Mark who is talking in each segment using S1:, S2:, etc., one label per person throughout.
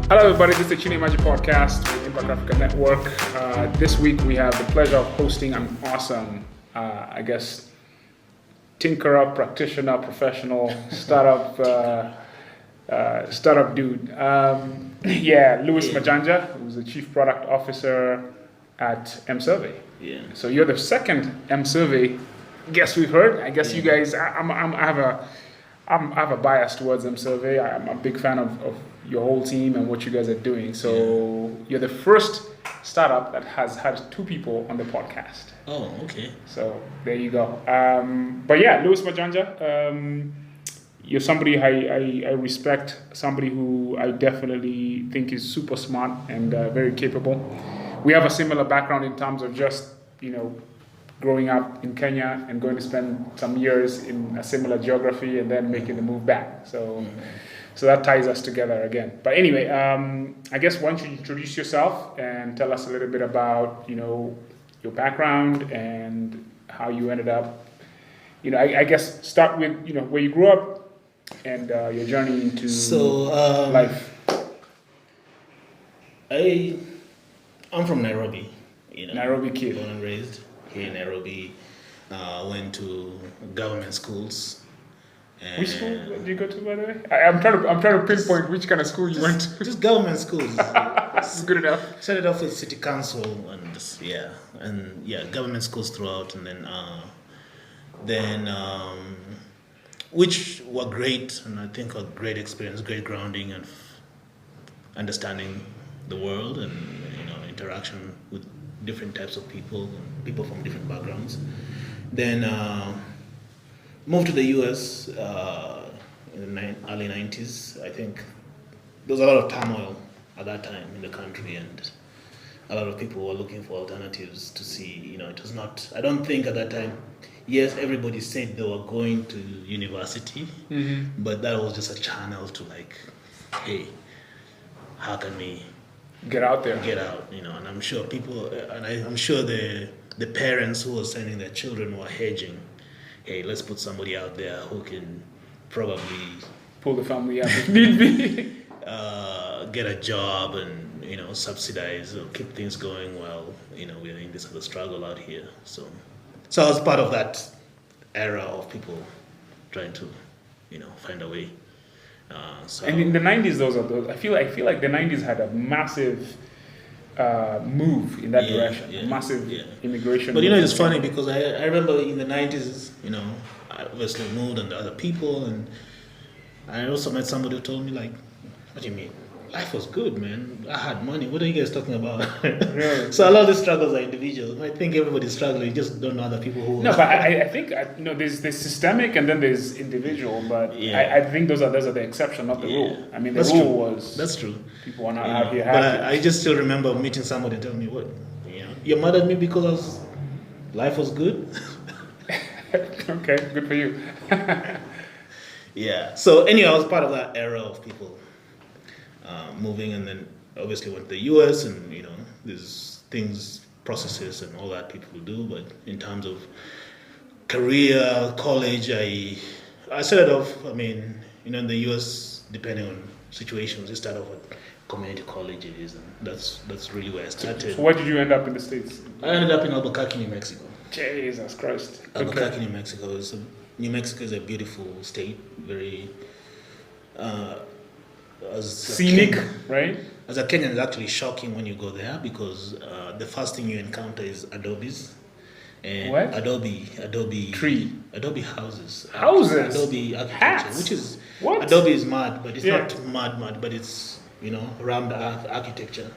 S1: Hello, everybody. This is the Chine Magic Podcast with Impact Africa Network. This week we have the pleasure of hosting an awesome, tinkerer, practitioner, professional, startup dude. Louis Majanja, who's the Chief Product Officer at mSurvey.
S2: Yeah.
S1: So you're the second mSurvey guest we've heard. I guess you guys, I have a bias towards mSurvey. I'm a big fan of your whole team and what you guys are doing. So you're the first startup that has had two people on the podcast.
S2: Oh, okay.
S1: So there you go. Louis Majanja, you're somebody I respect, somebody who I definitely think is super smart and very capable. We have a similar background in terms of just, growing up in Kenya and going to spend some years in a similar geography and then making the move back. So that ties us together again. But anyway, I guess why don't you introduce yourself and tell us a little bit about, your background and how you ended up, I guess start with, where you grew up and your journey into life.
S2: I'm from Nairobi.
S1: Nairobi kid.
S2: Born and raised here in Nairobi. Went to government schools.
S1: Which school did you go to, by the way? I'm trying to pinpoint which kind of school you went to.
S2: Just government schools.
S1: This is good enough.
S2: Started off with city council and government schools throughout, and then which were great, and I think a great experience, great grounding and understanding the world and interaction with different types of people and people from different backgrounds. Then moved to the US in the early 90s. I think there was a lot of turmoil at that time in the country, and a lot of people were looking for alternatives to see, it was not, I don't think at that time, yes, everybody said they were going to university, but that was just a channel to hey, how can we
S1: get out there?
S2: And I'm sure people, and I'm sure the parents who were sending their children were hedging. Hey, let's put somebody out there who can probably
S1: pull the family out if need be.
S2: Get a job and subsidize or keep things going while we're in this other struggle out here. So I was part of that era of people trying to find a way.
S1: And in the 90s, I feel like the 90s had a massive move in that direction, massive immigration.
S2: But it's funny because I remember in the 90s, I obviously moved and other people, and I also met somebody who told me what do you mean? Life was good, man. I had money. What are you guys talking about?
S1: Really?
S2: So a lot of these struggles are individual. I think everybody's struggling. You just don't know other people who.
S1: No, but I think there's systemic and then there's individual. But I think those are the exception, not the rule. I mean, the
S2: that's
S1: rule
S2: true.
S1: was
S2: that's true.
S1: People are not out here happy.
S2: But I just still remember meeting somebody and telling me, "What? You're mad at me because life was good."
S1: Okay, good for you.
S2: Yeah. So anyway, I was part of that era of people moving, and then obviously went to the US, and there's things, processes, and all that people do. But in terms of career, college, I started off. I mean, in the US, depending on situations, you start off at community colleges, and that's really where I started.
S1: So where did you end up in the States?
S2: I ended up in Albuquerque, New Mexico.
S1: Jesus Christ.
S2: Albuquerque, New Mexico. New Mexico is a beautiful state, very
S1: scenic, right?
S2: As a Kenyan, it's actually shocking when you go there because the first thing you encounter is adobes. And
S1: what?
S2: Adobe
S1: tree.
S2: Adobe houses.
S1: Adobe
S2: architecture,
S1: hats.
S2: which is
S1: what?
S2: Adobe is mad, but it's not mad, but it's around the architecture.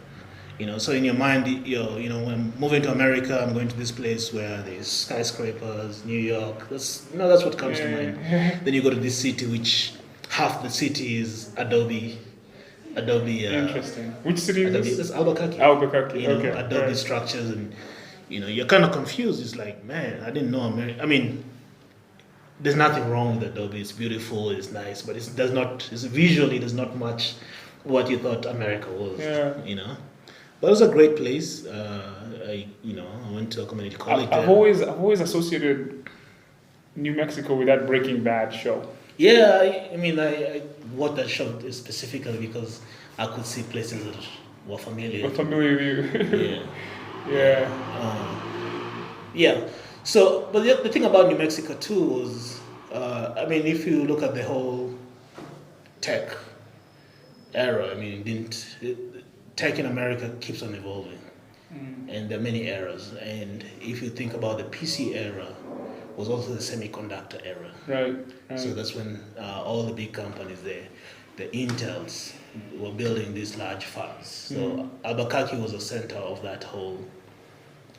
S2: So in your mind, when I'm moving to America, I'm going to this place where there's skyscrapers, New York. That's what comes to mind. Then you go to this city, which half the city is Adobe.
S1: Interesting. Which city is this?
S2: It's Albuquerque.
S1: Albuquerque. Okay.
S2: Adobe structures, and you're kind of confused. It's like, man, I didn't know America. I mean, there's nothing wrong with Adobe. It's beautiful. It's nice, but it's visually does not match what you thought America was.
S1: Yeah.
S2: But it was a great place. I went to a community college.
S1: I've always associated New Mexico with that Breaking Bad show.
S2: Yeah, I mean, I bought that shop specifically because I could see places that were familiar.
S1: We're familiar with you.
S2: Yeah.
S1: Yeah.
S2: Yeah. So, but the thing about New Mexico too was, I mean, if you look at the whole tech era, I mean, tech in America keeps on evolving, and there are many eras. And if you think about the PC era, was also the semiconductor era.
S1: Right.
S2: So that's when all the big companies, the Intels, were building these large fabs. So Albuquerque was the center of that whole.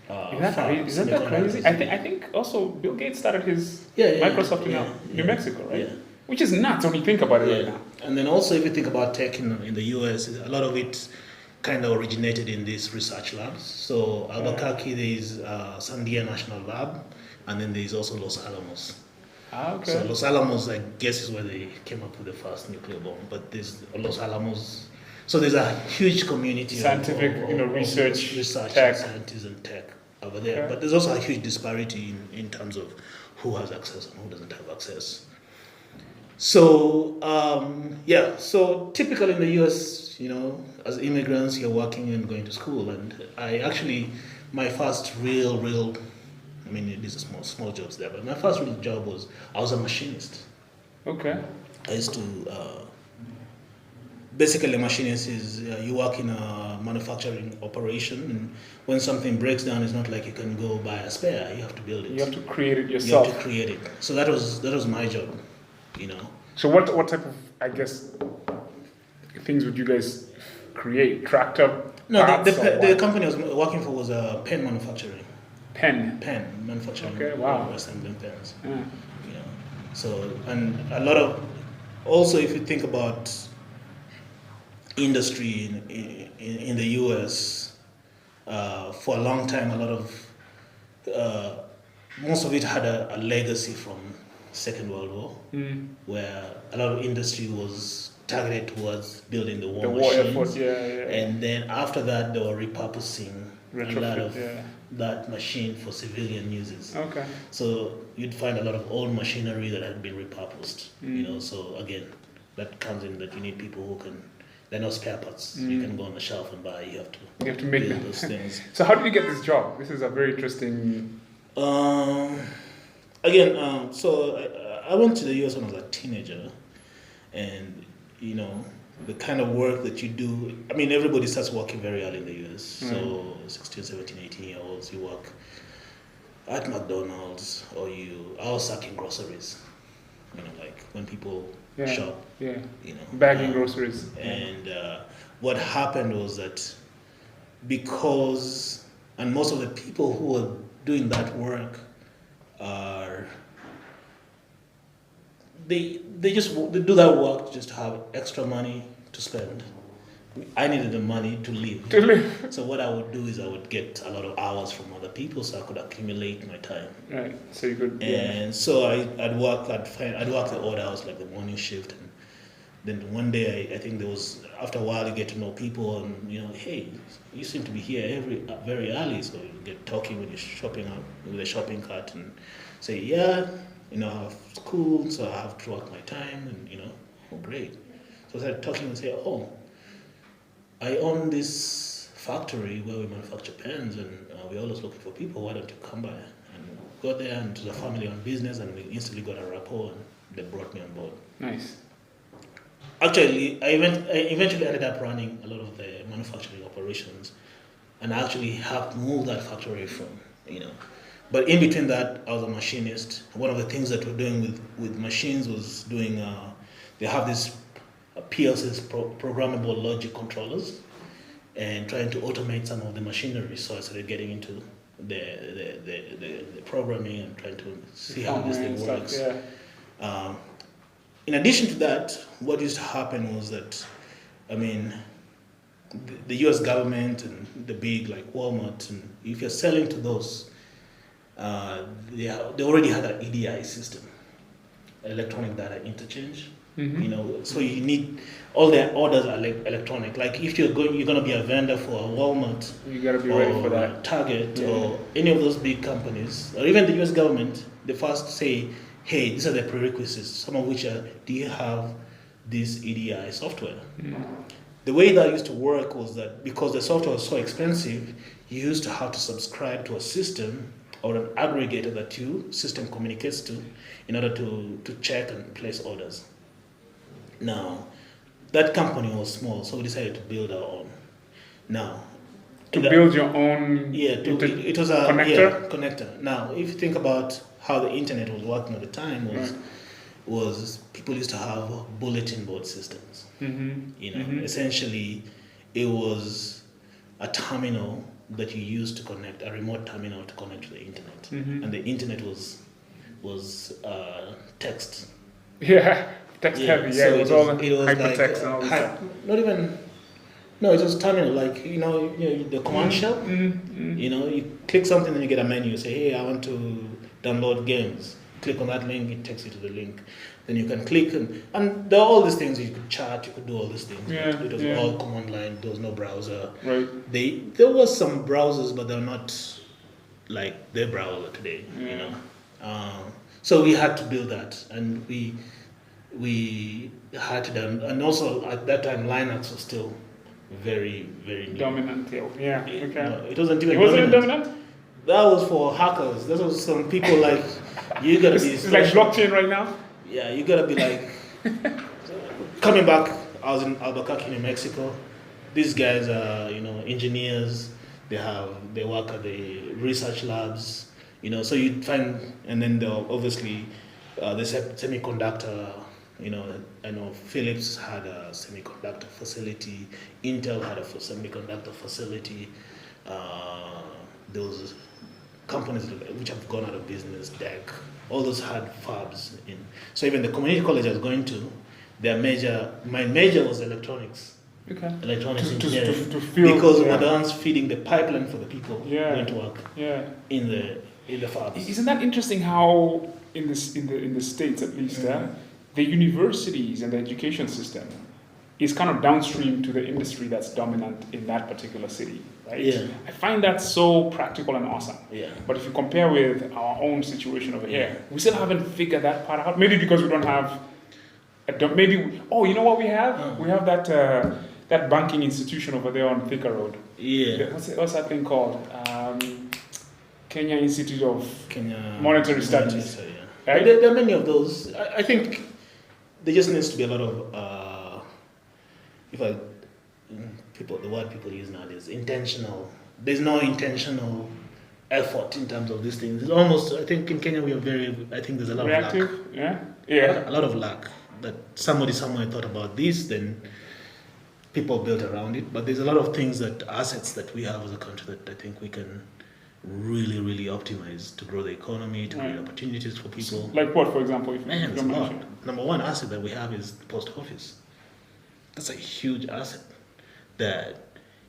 S1: Isn't that crazy? I think also Bill Gates started his Microsoft in New Mexico, right?
S2: Yeah.
S1: Which is nuts when you think about it right now.
S2: And then also if you think about tech in the US, a lot of it kind of originated in these research labs. So Albuquerque, there is Sandia National Lab, and then there is also Los Alamos.
S1: Okay.
S2: So Los Alamos, I guess, is where they came up with the first nuclear bomb. But there's Los Alamos. So there's a huge community
S1: scientific, research,
S2: tech, scientists and tech over there. Okay. But there's also a huge disparity in terms of who has access and who doesn't have access. So so typically in the US, as immigrants, you're working and going to school. And I actually, my first real, I mean, these are small jobs there, but my first real job was, I was a machinist.
S1: Okay.
S2: I used to, basically a machinist is, you work in a manufacturing operation, and when something breaks down, it's not like you can go buy a spare, you have to build it.
S1: You have to create it yourself.
S2: You have to create it. So that was my job,
S1: So what type of, I guess, things would you guys create? Tractor?
S2: No, the company I was working for was a pen manufacturing.
S1: Pen
S2: manufacturing.
S1: Okay, wow.
S2: Assembling pens.
S1: Yeah.
S2: So, and a lot of, also if you think about industry in the US, for a long time, a lot of, most of it had a legacy from Second World War, where a lot of industry was targeted towards building the war machines. And then after that, they were repurposing a lot of that machine for civilian uses.
S1: Okay.
S2: So you'd find a lot of old machinery that had been repurposed. So again, that comes in that you need people who can. They're not spare parts. You can go on the shelf and buy. You have to
S1: make
S2: build those things.
S1: So how did you get this job? This is a very interesting.
S2: So I went to the US when I was a teenager, and the kind of work that you do, I mean, everybody starts working very early in the US. So 16, 17, 18-year-olds, you work at McDonald's, or I was sacking groceries, like when people shop,
S1: bagging groceries.
S2: And what happened was that and most of the people who were doing that work they do that work just to have extra money to spend. I needed the money to live. So what I would do is I would get a lot of hours from other people so I could accumulate my time.
S1: Right. So you could.
S2: And so I'd work the odd hours, like the morning shift, and then one day I think there was, after a while you get to know people, and hey, you seem to be here very early, so you get talking when you're shopping out with a shopping cart, and say I have school, so I have to work my time, and oh great. So I started talking and say, oh, I own this factory where we manufacture pens, and we're always looking for people. Why don't you come by? And got there, and it was a family-owned business, and we instantly got a rapport, and they brought me on board.
S1: Nice.
S2: Actually, I eventually ended up running a lot of the manufacturing operations, and I actually helped move that factory from, But in between that, I was a machinist. One of the things that we're doing with machines was doing, they have these PLCs, programmable logic controllers, and trying to automate some of the machinery. So I started getting into the programming and trying to see how this thing works. In addition to that, what used to happen was that, the US government and the big like Walmart, and if you're selling to those, they already had an EDI system, electronic data interchange. So you need, all their orders are electronic. Like if you're going to be a vendor for a Walmart,
S1: you gotta be ready for that.
S2: Target or any of those big companies, or even the US government, they first say hey, these are the prerequisites, some of which are, do you have this EDI software? The way that used to work was that because the software was so expensive, you used to have to subscribe to a system or an aggregator that your system communicates to in order to check and place orders. Now, that company was small, so we decided to build our own. Now,
S1: build your own
S2: it was a
S1: connector?
S2: Connector. Now, if you think about how the internet was working at the time, was people used to have bulletin board systems. Essentially, it was a terminal that you used to connect, a remote terminal to connect to the internet, and the internet was text.
S1: Yeah, text heavy. Yeah,
S2: so
S1: it was all hypertext
S2: like,
S1: and all that.
S2: Not even. No, it was terminal, like the command shell. You click something and you get a menu. Say, hey, I want to download games. Click on that link, it takes you to the link. Then you can click and there are all these things. You could chat, you could do all these things. It was all command line. There was no browser.
S1: Right.
S2: There was some browsers, but they're not like their browser today. So we had to build that, and we had to done. And also at that time, Linux was still very, very new.
S1: Dominant. Yeah. Okay.
S2: No, it wasn't even.
S1: It wasn't dominant.
S2: That was for hackers. That was some people like you gotta be.
S1: It's like blockchain right now.
S2: Yeah, you gotta be like coming back. I was in Albuquerque, New Mexico. These guys are engineers. They work at the research labs. So you find, and then obviously the semiconductor. I know Philips had a semiconductor facility. Intel had a semiconductor facility. Those companies which have gone out of business, DEC, all those had fabs in. So even the community college I was going to, my major was electronics.
S1: Okay.
S2: Electronics engineering.
S1: Because
S2: we're the ones feeding the pipeline for the people going to work in the fabs.
S1: Isn't that interesting how in the States at least, the universities and the education system is kind of downstream to the industry that's dominant in that particular city, right?
S2: Yeah.
S1: I find that so practical and awesome.
S2: Yeah.
S1: But if you compare with our own situation over here, we still haven't figured that part out. Maybe because we don't have, you know what we have? We have that banking institution over there on Thika Road.
S2: Yeah.
S1: What's that thing called? Kenya Institute of Monetary Studies. Right?
S2: There are many of those. I think there just needs to be a lot of the word people use nowadays, intentional. There's no intentional effort in terms of these things. It's almost, I think in Kenya I think there's a lot
S1: reactive.
S2: of luck.
S1: Yeah.
S2: A lot of luck that somebody somewhere thought about this, then people built around it. But there's a lot of assets that we have as a country that I think we can really, really optimize to grow the economy, to create opportunities for people.
S1: Like what, for example?
S2: There's a lot. Number one asset that we have is the post office. That's a huge asset that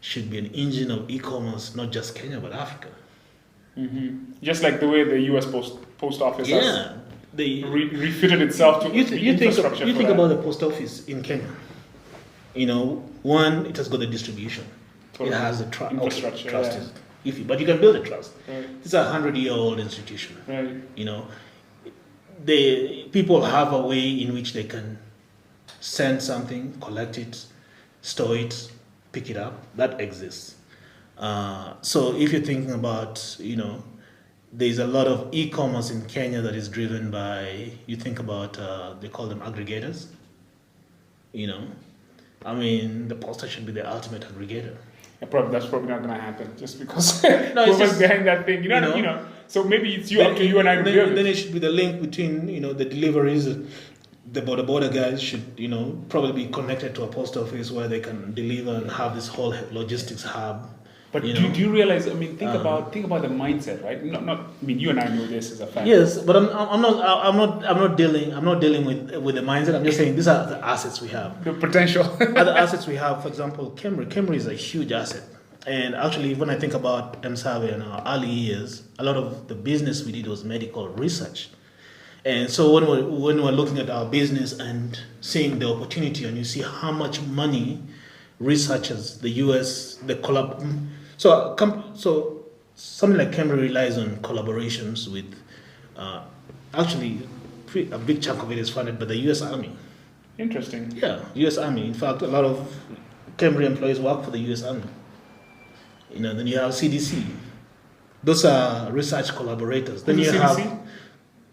S2: should be an engine of e-commerce, not just Kenya, but Africa.
S1: Just like the way the U.S. post office has refitted itself to infrastructure.
S2: You think about the post office in Kenya. One, it has got the distribution. Totally. It has the infrastructure. Trust is iffy, but you can build a trust.
S1: Right.
S2: It's a 100-year-old institution.
S1: Right.
S2: The people have a way in which they can send something, collect it, store it, pick it up. That exists. So if you're thinking about, there's a lot of e-commerce in Kenya that is driven by, you think about, they call them aggregators. The poster should be the ultimate aggregator.
S1: That's probably not going to happen, just because whoever's behind that thing, So maybe it's up to you and I to build it.
S2: Then it should be the link between, the deliveries. The border guys should, probably be connected to a post office where they can deliver and have this whole logistics hub.
S1: But do you realize? Think about the mindset, right? You and I know this is a fact.
S2: Yes, but I'm not dealing with the mindset. I'm just saying these are the assets we have.
S1: The potential.
S2: Other assets we have, for example, Camry is a huge asset. And actually, when I think about mSurvey in our early years, a lot of the business we did was medical research. And so when we're looking at our business and seeing the opportunity, and you see how much money researchers, the US, so something like Camry relies on collaborations with, actually, a big chunk of it is funded by the U.S. Army.
S1: Interesting.
S2: Yeah, U.S. Army. In fact, a lot of Cambridge employees work for the U.S. Army. Then you have CDC. Those are research collaborators. Then you have,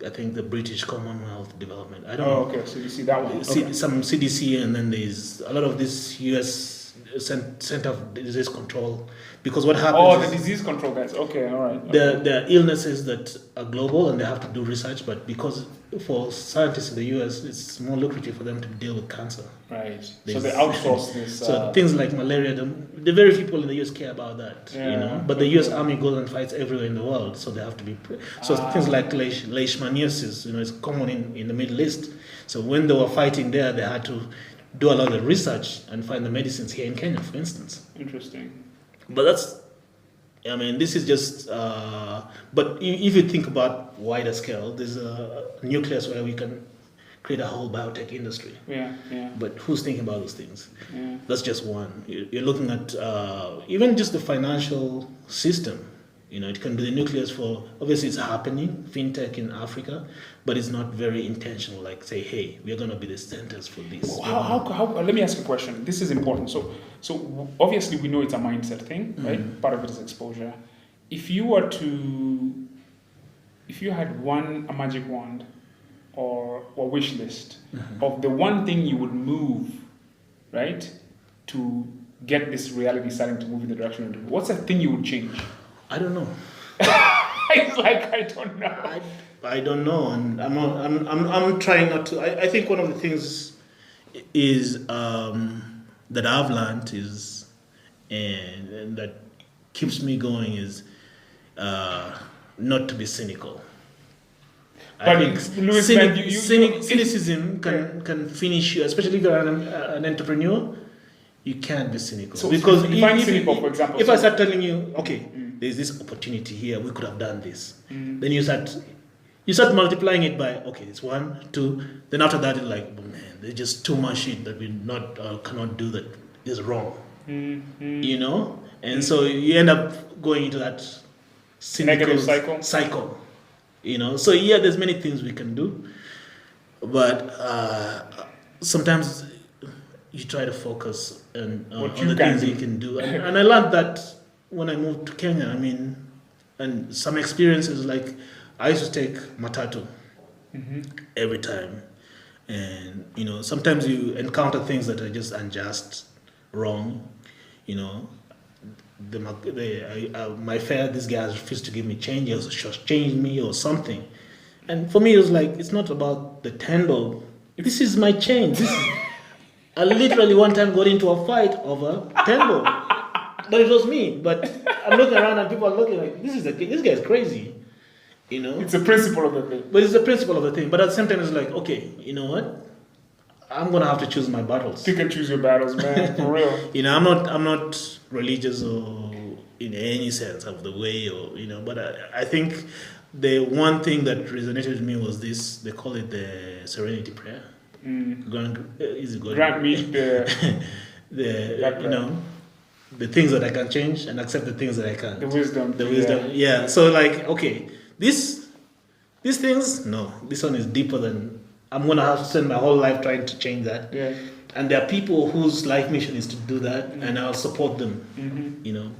S2: I think, the British Commonwealth Development. I don't know.
S1: Okay, CDC, that one. Okay.
S2: Some CDC, and then there's a lot of this U.S. Center of Disease Control. Because what happens?
S1: Oh, the disease control guys. Okay, all right.
S2: There are illnesses that are global and they have to do research, but because for scientists in the US, it's more lucrative for them to deal with cancer.
S1: Right. So they outsource this.
S2: So things like malaria, the very few people in the US care about that, But the US Army goes and fights everywhere in the world, so they have to be. Things like leishmaniasis, it's common in the Middle East. So when they were fighting there, they had to do a lot of research and find the medicines here in Kenya, for instance.
S1: Interesting.
S2: But this is just, but if you think about wider scale, there's a nucleus where we can create a whole biotech industry.
S1: Yeah.
S2: But who's thinking about those things?
S1: Yeah.
S2: That's just one. You're looking at even just the financial system. It can be the nucleus for, obviously it's happening, fintech in Africa, but it's not very intentional, like say, hey, we're going to be the centers for this.
S1: How, let me ask you a question. This is important. So obviously we know it's a mindset thing, right? Part of it is exposure. If you had a magic wand or wish list of the one thing you would move, right, to get this reality starting to move in the direction of it, what's that thing you would change?
S2: I don't know.
S1: It's like I don't know.
S2: I don't know, and I'm trying not to. I think one of the things is that I've learned is, and that keeps me going is not to be cynical. I think cynicism can finish you, especially if you're an entrepreneur. You can't be cynical. So
S1: because for example,
S2: if I start telling you, okay, there's this opportunity here, we could have done this. Then you start multiplying it by, okay, it's 1, 2. Then after that, it's like, oh, man, there's just too much shit that we cannot do that is wrong. And so you end up going into that cynical cycle. So there's many things we can do, but sometimes you try to focus on the things you can do. And I learned that when I moved to Kenya, and some experiences, like I used to take matatu every time. And, sometimes you encounter things that are just unjust, wrong. My fare, this guy refused to give me change, he was changed me or something. And for me, it was like, it's not about the $10. This is my change. I literally one time got into a fight over $10. But it was me. But I'm looking around and people are looking like, this guy's crazy.
S1: It's the principle of the thing.
S2: But it's the principle of the thing. But at the same time, it's like, okay, you know what? I'm gonna have to choose my battles.
S1: Pick and choose your battles, man. For real.
S2: I'm not religious or in any sense of the way, or but I think the one thing that resonated with me was this. They call it the serenity prayer.
S1: Grant me
S2: the things that I can change and accept the things that I can't.
S1: The wisdom.
S2: Yeah. So like, okay, these things, no, this one is deeper than. I'm gonna have to spend my whole life trying to change that.
S1: Yeah.
S2: And there are people whose life mission is to do that, and I'll support them.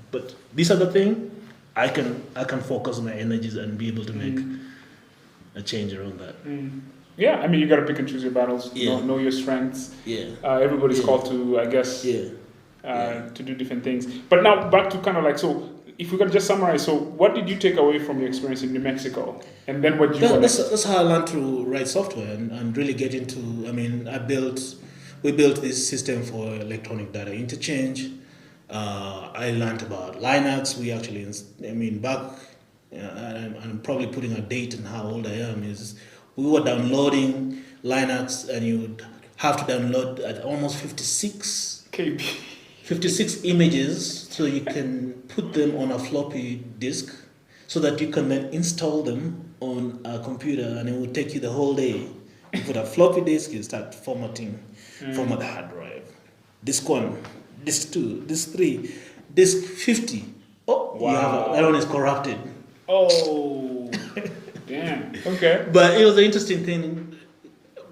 S2: But this other thing, I can focus my energies and be able to make a change around that.
S1: Yeah, you got to pick and choose your battles. Know your strengths.
S2: Yeah.
S1: Everybody's called to, I guess, to do different things. But now back to kind of like, so if we could just summarize, so what did you take away from your experience in New Mexico? And then what you
S2: That's how I learned to write software and really get into, we built this system for electronic data interchange. I learned about Linux. We actually, I'm probably putting a date on how old I am, is we were downloading Linux and you would have to download at almost 56
S1: KB.
S2: 56 images so you can put them on a floppy disk so that you can then install them on a computer, and it will take you the whole day. You put a floppy disk, you start format the hard drive. Disk 1, disk 2, disk 3, disk 50. Oh, wow. That one is corrupted.
S1: Oh, damn. Okay.
S2: But it was an interesting thing.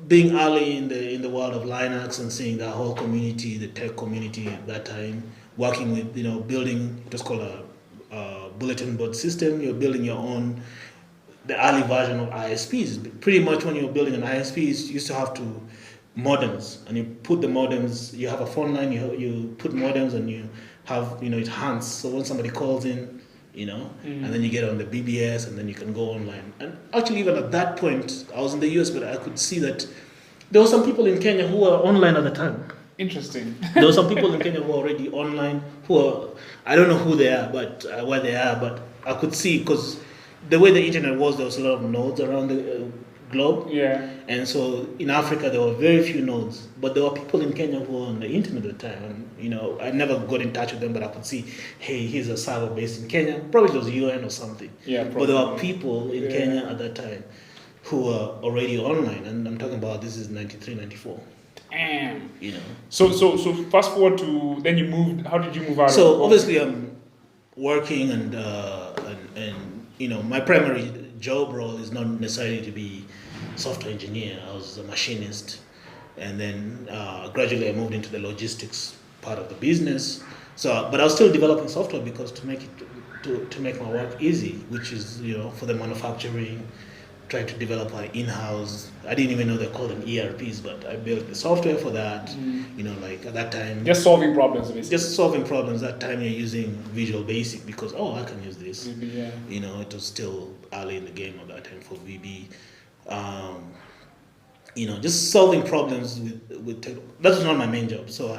S2: being early in the world of Linux and seeing that whole community, the tech community at that time, working with building what's called a bulletin board system. You're building your own, the early version of ISPs. Pretty much when you're building an ISP, you used to have to modems, and you put the modems. You have a phone line. You put modems, and you have it hands. So when somebody calls in, and then you get on the BBS, and then you can go online. And actually, even at that point, I was in the US, but I could see that there were some people in Kenya who were online at the time.
S1: Interesting.
S2: There were some people in Kenya who were already online. I don't know who they are, but where they are, but I could see, because the way the internet was, there was a lot of nodes around the globe.
S1: Yeah.
S2: And so in Africa, there were very few nodes, but there were people in Kenya who were on the internet at the time. And I never got in touch with them, but I could see, hey, he's a server based in Kenya. Probably it was UN or something.
S1: Yeah.
S2: But there were people in Kenya at that time who were already online, and I'm talking about this is 93, 94.
S1: Damn.
S2: So
S1: So fast forward to then you moved. How did you move out?
S2: So obviously I'm working, and my primary job role is not necessarily to be software engineer. I was a machinist, and then gradually I moved into the logistics part of the business. So, but I was still developing software because to make my work easy, which is for the manufacturing, trying to develop our in-house. I didn't even know they called them ERPs, but I built the software for that. Like at that time,
S1: just solving problems, basically.
S2: Just solving problems. That time you're using Visual Basic because I can use this.
S1: Yeah.
S2: It was still early in the game at that time for VB. Just solving problems with tech. That was not my main job. So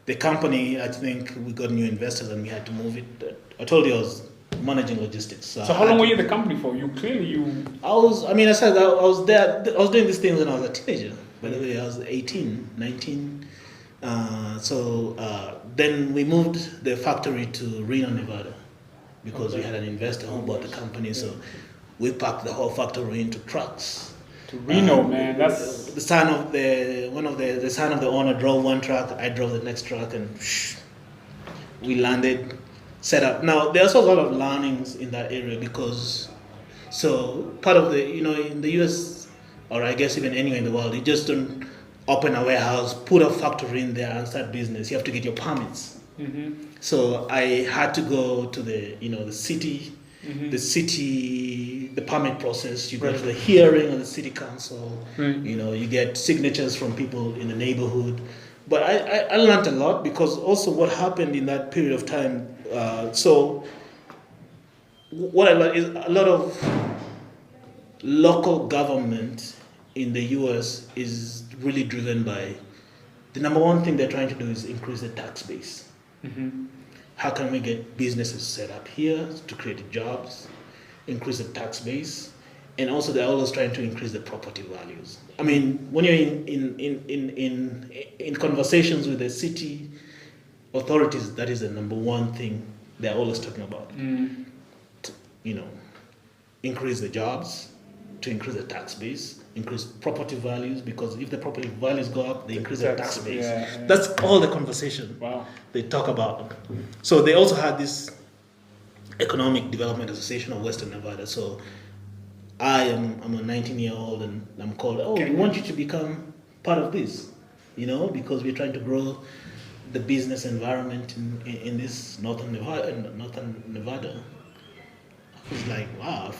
S2: the company, I think we got new investors and we had to move it. I told you I was managing logistics. So
S1: how long were you in the company for?
S2: I was there. I was doing these things when I was a teenager. By the way, I was 18, 19. Then we moved the factory to Reno, Nevada, because we had an investor who bought the company. So we packed the whole factory into trucks.
S1: To Reno, man, that's
S2: the son of the son of the owner drove one truck. I drove the next truck, and we landed, set up. Now there's also a lot of learnings in that area because, part of the in the US, or I guess even anywhere in the world, you just don't open a warehouse, put a factory in there, and start business. You have to get your permits.
S1: Mm-hmm.
S2: So I had to go to the the city. Mm-hmm. The permit process, you go to the hearing of the city council, you get signatures from people in the neighborhood. But I learned a lot because also what happened in that period of time, what I learned is a lot of local government in the US is really driven by, the number one thing they're trying to do is increase the tax base. Mm-hmm. How can we get businesses set up here to create jobs, increase the tax base, and also they're always trying to increase the property values. I mean, when you're in conversations with the city authorities, that is the number one thing they're always talking about. Increase the jobs, to increase the tax base, increase property values, because if the property values go up, they increase the tax base. Yeah. That's all the conversation they talk about. So they also had this Economic Development Association of Western Nevada. So I'm a 19-year-old and I'm called, we want you to become part of this, because we're trying to grow the business environment in this Northern Nevada. I was like, wow,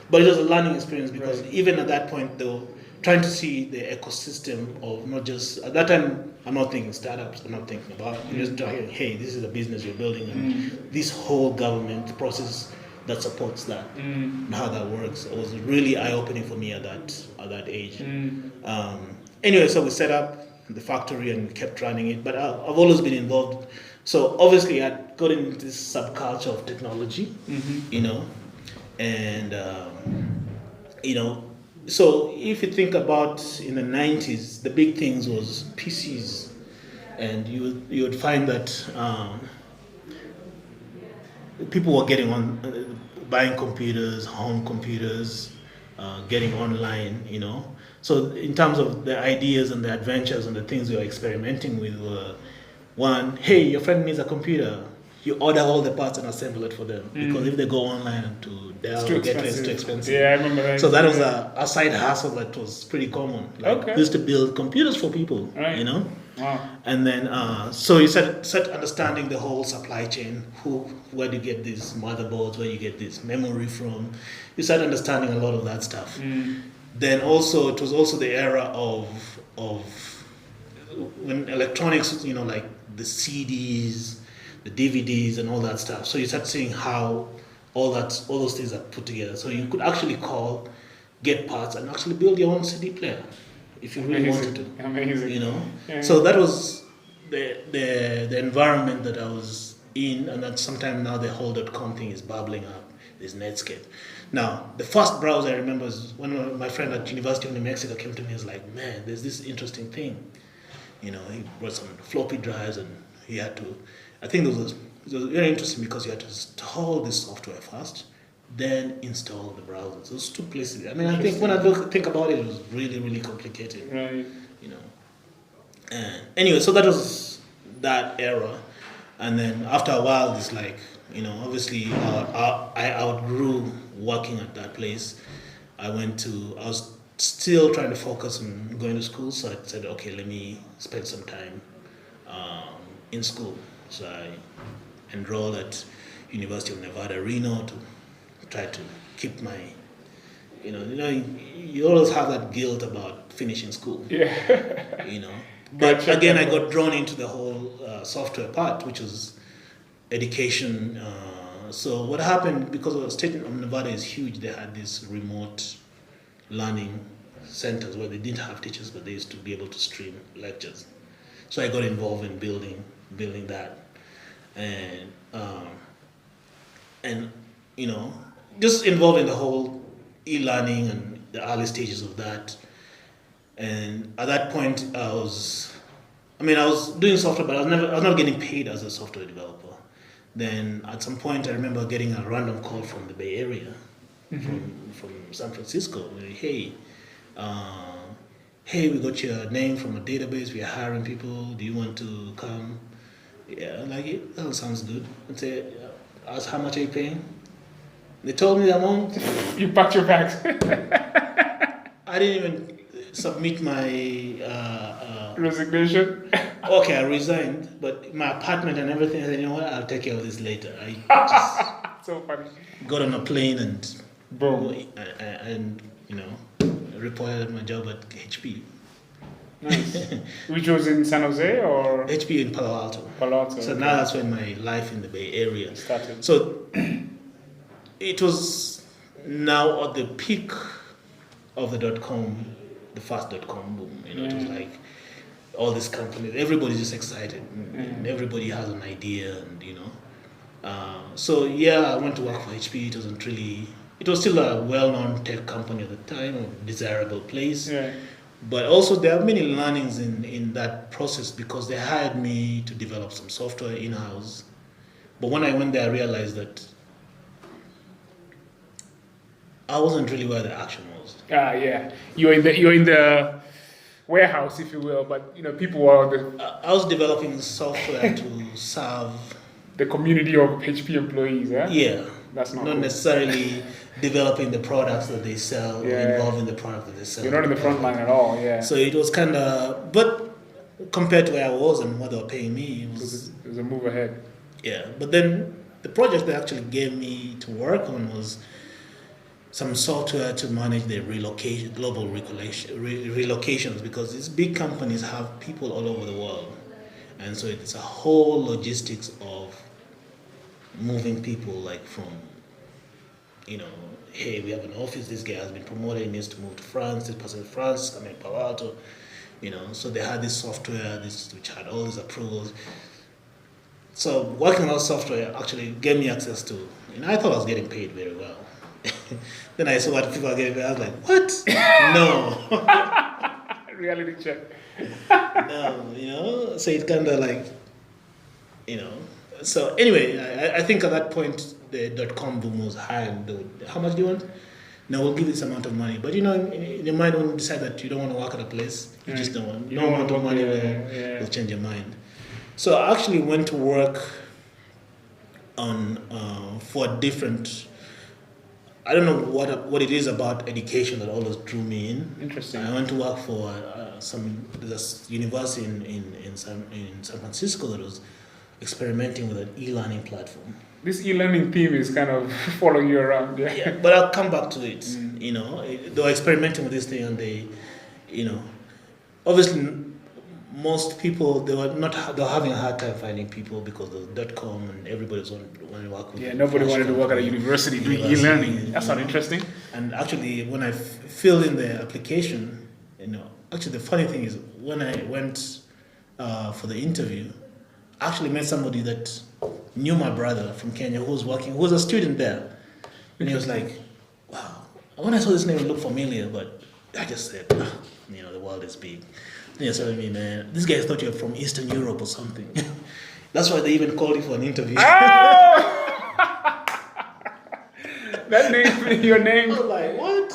S2: but it was a learning experience because even at that point, though, trying to see the ecosystem of not just, at that time, I'm not thinking startups, I'm not thinking about, I'm just talking, hey, this is a business you're building, and this whole government process that supports that, and how that works. It was really eye-opening for me at that age. Anyway, so we set up the factory and we kept running it, but I've always been involved. So obviously I got into this subculture of technology, and so if you think about in the 90s, the big things was PCs, and you would find that people were getting on, buying computers, home computers, getting online, So in terms of the ideas and the adventures and the things we were experimenting with were, one, hey, your friend needs a computer. you order all the parts and assemble it for them. Because if they go online to Dell, it's too expensive.
S1: Yeah, I remember that.
S2: So that was a side hustle that was pretty common. Like, we used to build computers for people, you know?
S1: Wow.
S2: And then, so you start understanding the whole supply chain. Where do you get these motherboards? Where you get this memory from? You start understanding a lot of that stuff. Then also, it was also the era of when electronics, you know, like the CDs, the DVDs, and all that stuff. So you start seeing how all those things are put together. So you could actually get parts, and actually build your own CD player if you really wanted to.
S1: Amazing.
S2: You know. Yeah. So that was the environment that I was in, and that sometime now the whole .com thing is bubbling up. There's Netscape. Now, the first browser I remember is when my friend at University of New Mexico came to me. He was like, "Man, there's this interesting thing." You know, he brought some floppy drives, and he had to. I think it was very interesting because you had to install this software first, then install the browser. Those two places. I mean, I think when I think about it, it was really, really complicated.
S1: Right.
S2: You know. And anyway, so that was that era, and then after a while, it's like, you know, obviously I outgrew working at that place. I was still trying to focus on going to school, so I said, okay, let me spend some time in school. So I enrolled at University of Nevada, Reno to try to keep my, you know, you always have that guilt about finishing school.
S1: Yeah.
S2: You know. But again, I got drawn into the whole software part, which was education. So what happened, because the state of Nevada is huge, they had these remote learning centers where they didn't have teachers, but they used to be able to stream lectures. So I got involved in building that, and you know, just involved in the whole e-learning and the early stages of that. And at that point, I was doing software, but I was not getting paid as a software developer. Then at some point, I remember getting a random call from the Bay Area, from San Francisco. Hey, we got your name from a database. We are hiring people. Do you want to come? Yeah, I'm like, yeah, that sounds good. And say, ask how much are you paying? They told me the amount.
S1: You packed your bags.
S2: I didn't even submit my
S1: resignation.
S2: Okay, I resigned, but my apartment and everything, I said, you know what, I'll take care of this later. I
S1: so funny.
S2: got on a plane and
S1: boom,
S2: and you know, reported my job at HP.
S1: Nice. Which was in San Jose or
S2: HP in Palo Alto.
S1: Palo Alto.
S2: So now that's when my life in the Bay Area
S1: started.
S2: So it was now at the peak of the .com, the first .com boom. You know, it was like all these companies, everybody's just excited, and everybody has an idea, and you know. So yeah, I went to work for HP. It was still a well-known tech company at the time, a desirable place. Yeah. But also there are many learnings in that process, because they hired me to develop some software in-house. But when I went there, I realized that I wasn't really where the action was.
S1: Yeah. You're in the warehouse, if you will, but you know, people were
S2: I was developing software to serve
S1: the community of HP employees.
S2: Yeah.
S1: That's not
S2: cool. Necessarily developing the products that they sell, or involved in the product that they sell.
S1: You're not in the front line at all, yeah.
S2: So it was kind of, but compared to where I was and what they were paying me, it was
S1: a move ahead.
S2: Yeah, but then the project they actually gave me to work on was some software to manage the global relocations, because these big companies have people all over the world, and so it's a whole logistics of moving people, like from, you know, hey, we have an office, this guy has been promoted, he needs to move to France, this person in France, coming in Palo Alto, you know. So they had this software, which had all these approvals. So working on software actually gave me access to, and I thought I was getting paid very well. Then I saw what people are getting paid, I was like, what? No.
S1: Reality check.
S2: No, you know, so it kind of like, you know. So anyway, I think at that point the .com boom was high, and how much do you want? No, we'll give this amount of money. But you know, in your mind, when you decide that you don't want to work at a place, you just don't want. No amount of money will change your mind. So I actually went to work on for different. I don't know what it is about education that always drew me in.
S1: Interesting.
S2: I went to work for there's a university in San Francisco that was experimenting with an e-learning platform.
S1: This e-learning theme is kind of following you around. Yeah.
S2: Yeah, but I'll come back to it. You know, they were experimenting with this thing, and they, you know, obviously most people they were having a hard time finding people because of .com and everybody's wanting to work with.
S1: Yeah, nobody wanted to work at a university doing e-learning. That's not interesting.
S2: And actually, when I filled in the application, you know, actually the funny thing is when I went for the interview, I actually met somebody that knew my brother from Kenya who was a student there, and he was like, "Wow." When I saw this name, it looked familiar, but I just said, you know, the world is big. Then you're telling me, man, these guys thought you were from Eastern Europe or something. That's why they even called you for an interview.
S1: Oh! That name, your name.
S2: I was like, what?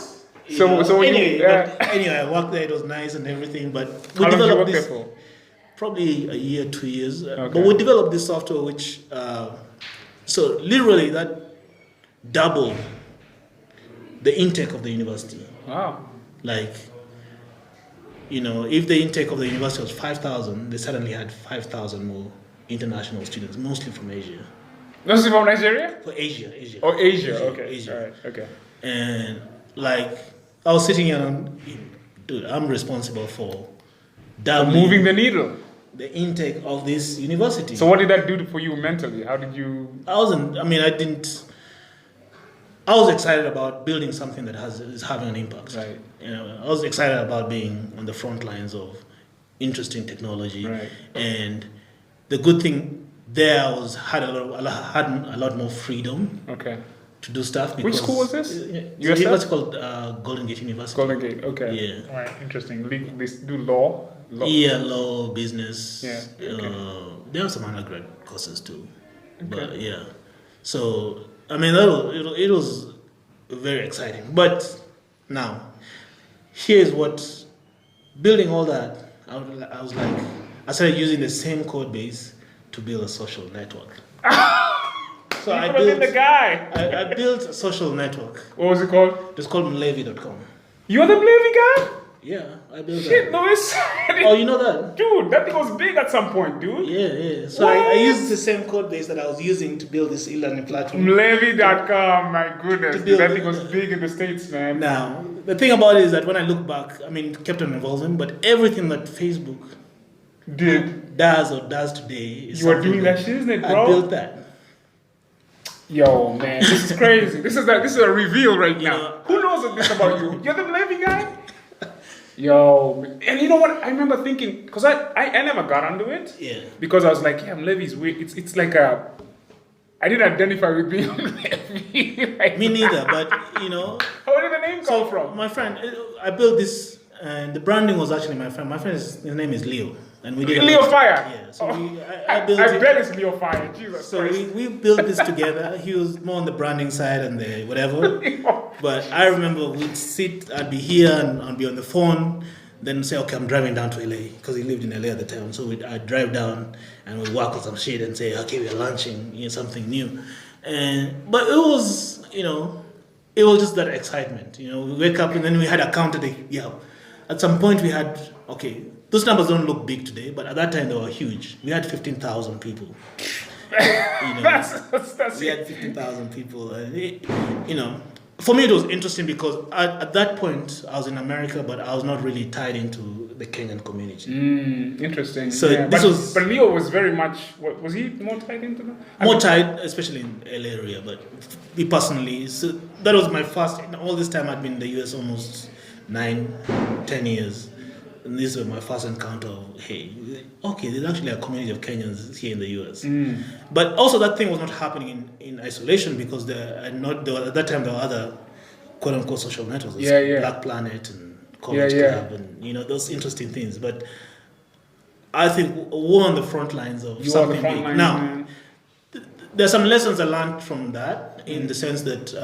S1: So
S2: anyway, I worked there. It was nice and everything. But we
S1: how long did you work
S2: developed
S1: there
S2: this
S1: for?
S2: probably a year, 2 years.
S1: Okay.
S2: But we developed this software, which so literally that doubled the intake of the university.
S1: Wow.
S2: Like, you know, if the intake of the university was 5,000, they suddenly had 5,000 more international students, mostly from Asia.
S1: Mostly from Nigeria?
S2: For Asia.
S1: Oh, Asia. Okay.
S2: Asia.
S1: All right. Okay.
S2: And like, I was sitting here and, dude, I'm responsible for doubling
S1: Moving the needle.
S2: the intake of this university.
S1: So what did that do for you mentally? How did you?
S2: I was excited about building something that is having an impact.
S1: Right.
S2: You know, I was excited about being on the front lines of interesting technology.
S1: Right.
S2: And the good thing there had a lot more freedom.
S1: Okay.
S2: To do stuff.
S1: Which school was this?
S2: It's a university called Golden Gate University.
S1: Golden Gate. Okay.
S2: Yeah.
S1: All right. Interesting. They do law.
S2: Yeah, law, business.
S1: Yeah. Okay.
S2: There are some undergrad courses too.
S1: Okay.
S2: But yeah. So I mean, it was very exciting. But now, here's what building all that. I was like, I started using the same code base to build a social network. So I built a social network.
S1: What was it called?
S2: It's called mlevy.com.
S1: You're the Levy guy?
S2: Yeah, I built
S1: Shit,
S2: that.
S1: Louis.
S2: Oh, you know that?
S1: Dude, that thing was big at some point, dude.
S2: Yeah. So I used the same code base that I was using to build this e-learning platform.
S1: Levy.com, my goodness.
S2: build
S1: That thing was big in the States, man.
S2: Now, the thing about it is that when I look back, I mean, it kept on evolving, but everything that Facebook does today is
S1: you were doing that shit, isn't it, bro?
S2: I built that.
S1: Yo, man, this is crazy. This is a reveal right now.
S2: know,
S1: Who knows this about you? You're the Levy guy? Yo, and you know what? I remember thinking, because I never got onto it.
S2: Yeah.
S1: Because I was like, yeah, Levy's weird. It's like a... I didn't identify with being Levy. Like,
S2: Me neither, but you know.
S1: How did the name come from?
S2: My friend, I built this, and the branding was actually my friend. My friend, his name is Leo. And we did
S1: Leo Fire.
S2: Yeah, so
S1: I
S2: built
S1: I
S2: it.
S1: bet it's Leo Fire. Jesus
S2: So
S1: Christ.
S2: we built this together. He was more on the branding side and the whatever. But I remember I'd be here and I'd be on the phone, then say, okay, I'm driving down to LA, because he lived in LA at the time. So I'd drive down and we'd work on some shit and say, okay, we're launching something new. But it was, it was just that excitement. We wake up and then we had a count at some point we had, okay, those numbers don't look big today, but at that time they were huge. We had 15,000 people.
S1: That's
S2: we had 15,000 people. And for me it was interesting because at that point I was in America, but I was not really tied into the Kenyan community.
S1: Interesting.
S2: So
S1: but Leo was very much. Was he more tied into that?
S2: More tied, especially in the LA area. But me personally, so that was my first. All this time I'd been in the US almost 9-10 years. And this was my first encounter of, hey, okay, there's actually a community of Kenyans here in the US. But also that thing was not happening in isolation, because at that time there were other quote-unquote social networks. Black Planet and College Club and, those interesting things. But I think we're on the front lines of something big. Now, there's some lessons I learned from that, in the sense that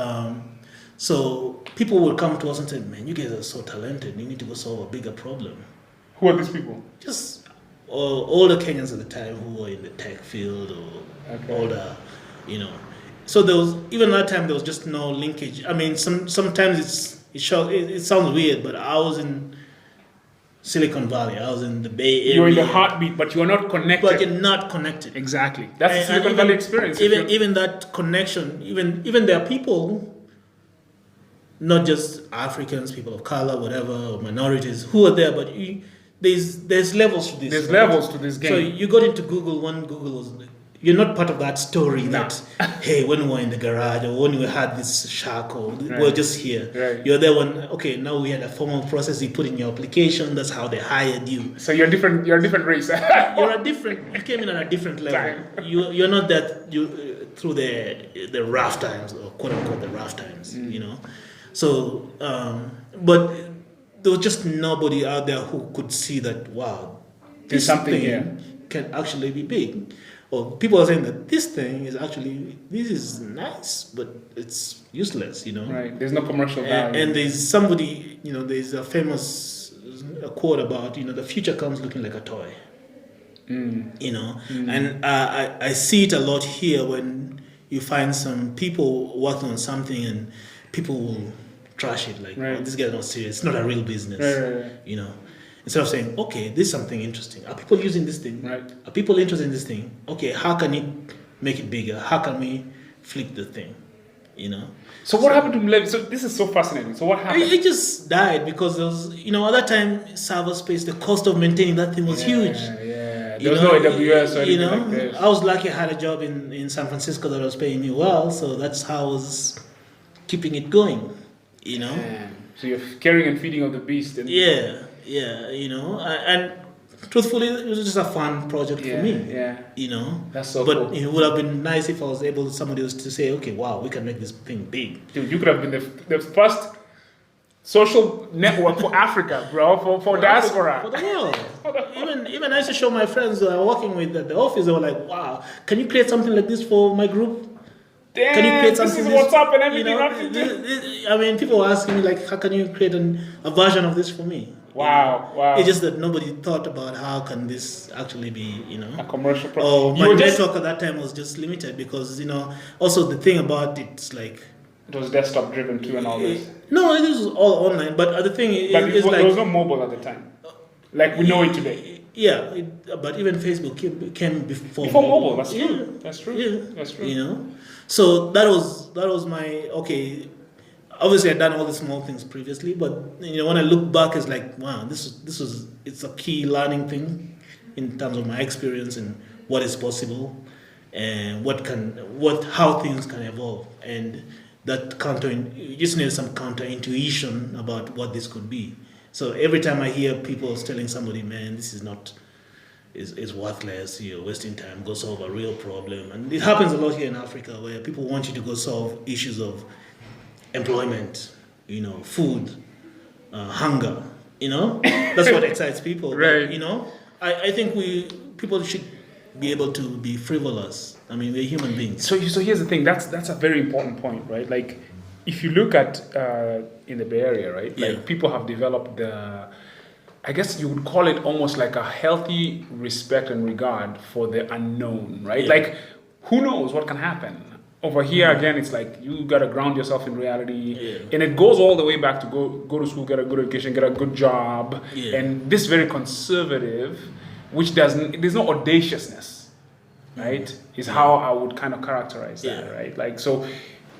S2: so people will come to us and say, man, you guys are so talented, you need to go solve a bigger problem.
S1: Who are these people?
S2: Just older Kenyans at the time who were in the tech field, or older you know. So there was, even that time, there was just no linkage. I mean, sometimes it sounds weird, but I was in Silicon Valley. I was in the Bay Area.
S1: You're in the heartbeat, but you're not connected.
S2: But you're not connected.
S1: Exactly. That's the Silicon Valley experience.
S2: Even that connection, even there are people, not just Africans, people of color, whatever, or minorities, who are there, but there's levels to this.
S1: There's levels to this game.
S2: So you got into Google, you're not part of that story that, hey, when we were in the garage or when we had this shack or we're just here.
S1: Right.
S2: You're there when, okay, now we had a formal process, you put in your application, that's how they hired you.
S1: So you're a different race.
S2: You came in at a different level. You're not that, through the rough times, or quote unquote the rough times, you know. So, but there was just nobody out there who could see that, wow, this
S1: something
S2: thing
S1: here
S2: can actually be big. Or people are saying that this is nice, but it's useless, you know.
S1: Right. There's no commercial value.
S2: And there's somebody, you know, there's a famous quote about, you know, the future comes looking like a toy. You know, and I see it a lot here when you find some people working on something and people will trash it like, oh, this guy's not serious. It's not a real business.
S1: Right.
S2: You know, instead of saying, okay, this is something interesting. Are people using this thing?
S1: Right.
S2: Are people interested in this thing? Okay, how can it make it bigger? How can we flip the thing? You know.
S1: So what happened to Levi? So this is so fascinating. So what happened?
S2: It just died because there was, you know, at that time, server space, the cost of maintaining that thing was huge.
S1: Yeah. There was no AWS or anything like this.
S2: I was lucky I had a job in San Francisco that was paying me well, so that's how I was keeping it going, you know.
S1: So you're carrying and feeding of the beast.
S2: Yeah, you know, and truthfully, it was just a fun project for me.
S1: Yeah.
S2: You know.
S1: That's so
S2: but
S1: cool.
S2: It would have been nice if I was able, somebody else to say, okay, wow, we can make this thing big.
S1: Dude, you could have been the first social network for Africa, bro, for diaspora.
S2: For the world. Even I used to show my friends who I were working with at the office, they were like, wow, can you create something like this for my group?
S1: Damn,
S2: can you create something
S1: this is WhatsApp and everything.
S2: You know, I mean, people were asking me, like, how can you create a version of this for me?
S1: Wow.
S2: It's just that nobody thought about how can this actually be, you know.
S1: A commercial product.
S2: Oh, my network at that time was just limited because, you know, also the thing about it's like...
S1: It was desktop driven too and all this.
S2: No, it was all online, but the thing is like...
S1: There was no mobile at the time. Like we know it today.
S2: Yeah, but even Facebook came before
S1: mobile. That's true. Yeah. That's true.
S2: Yeah.
S1: That's true.
S2: You know, so that was my okay. Obviously, I'd done all the small things previously, but you know, when I look back, it's like, wow, it's a key learning thing in terms of my experience and what is possible and how things can evolve, and that you just need some counter intuition about what this could be. So every time I hear people telling somebody, man, this is worthless, you're wasting time, go solve a real problem. And it happens a lot here in Africa where people want you to go solve issues of employment, you know, food, hunger, you know? That's what excites people.
S1: Right.
S2: But, you know, I think people should be able to be frivolous. I mean, we're human beings.
S1: So here's the thing, that's a very important point, right? Like, if you look at in the Bay Area, right? Like people have developed I guess you would call it almost like a healthy respect and regard for the unknown, right?
S2: Yeah.
S1: Like who knows what can happen? Over here again, it's like you gotta ground yourself in reality, and it goes all the way back to go to school, get a good education, get a good job, and this very conservative, which there's no audaciousness, right? Is how I would kind of characterize that, right? Like so.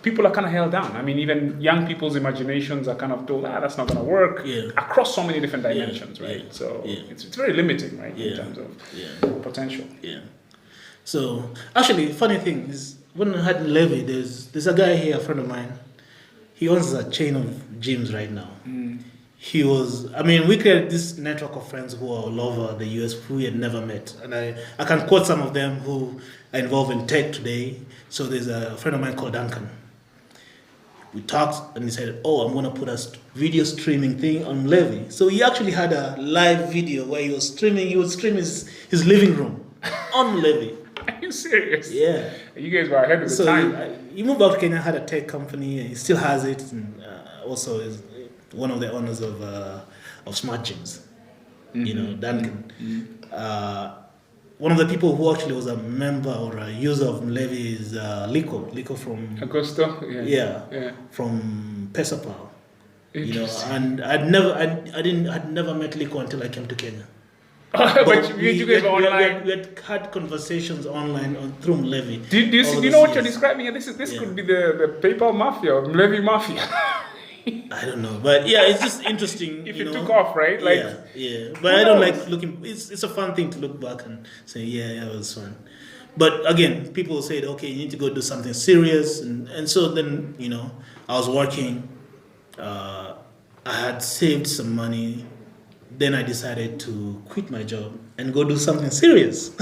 S1: People are kind of held down. I mean, even young people's imaginations are kind of told, that's not going to work across so many different dimensions, right? So it's very limiting, right, in terms of potential.
S2: Yeah. So actually, funny thing is, when I had Levy, there's a guy here, a friend of mine. He owns a chain of gyms right now. We created this network of friends who are all over the US who we had never met. And I can quote some of them who are involved in tech today. So there's a friend of mine called Duncan. We talked and he said, I'm going to put a video streaming thing on Levy. So he actually had a live video where he would stream his living room on Levy.
S1: Are you serious?
S2: Yeah.
S1: You guys were ahead of the time.
S2: He moved out to Kenya, had a tech company, and he still has it, and also is one of the owners of Smart Gyms. You know, Duncan. one of the people who actually was a member or a user of mLevy is Liko from
S1: Augusto?
S2: yeah, from Pesapal. And I'd never met Liko until I came to Kenya.
S1: But you guys were online.
S2: We had had conversations online through mLevy.
S1: Do you know what you're describing? This could be the PayPal mafia or mLevy mafia.
S2: I don't know, but yeah, it's just interesting.
S1: If it took off, right? Like,
S2: yeah. But I don't like looking. It's a fun thing to look back and say, yeah, it was fun. But again, people said, okay, you need to go do something serious, and so then I was working. I had saved some money. Then I decided to quit my job and go do something serious.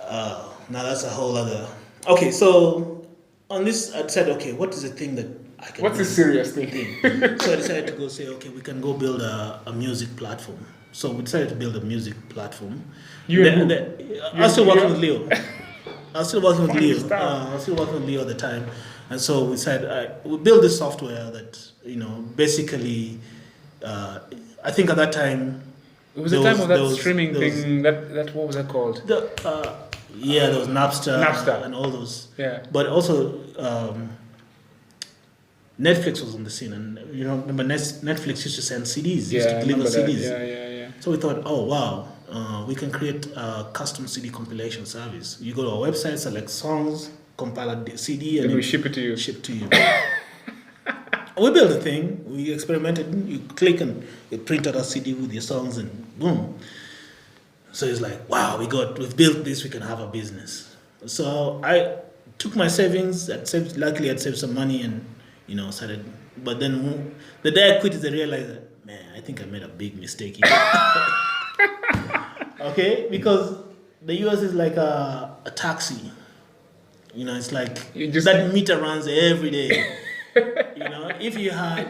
S2: Now that's a whole other. Okay, so on this, I said, okay, what is the thing that I can
S1: what's
S2: do?
S1: the serious thing?
S2: So I decided to go say, okay, we can go build a music platform. So we decided to build a music platform. I was still working with Leo. I was still working with Leo at the time. And so we said, we built this software that, basically, I think at that time...
S1: It was the time of that streaming thing, that what was that called?
S2: There was Napster. And all those.
S1: Yeah.
S2: But also... Netflix was on the scene, and remember Netflix used to send CDs, used to deliver CDs.
S1: Yeah.
S2: So we thought, oh wow, we can create a custom CD compilation service. You go to our website, select songs, compile a CD, and
S1: we ship it to you.
S2: We built a thing. We experimented. You click and it printed a CD with your songs, and boom. So it's like, wow, we've built this. We can have a business. So I took my savings. Luckily, I'd saved some money and. Started. But then the day I quit, I realized that, man, I think I made a big mistake here. Okay? Because the US is like a taxi. It's like that meter runs every day. If you had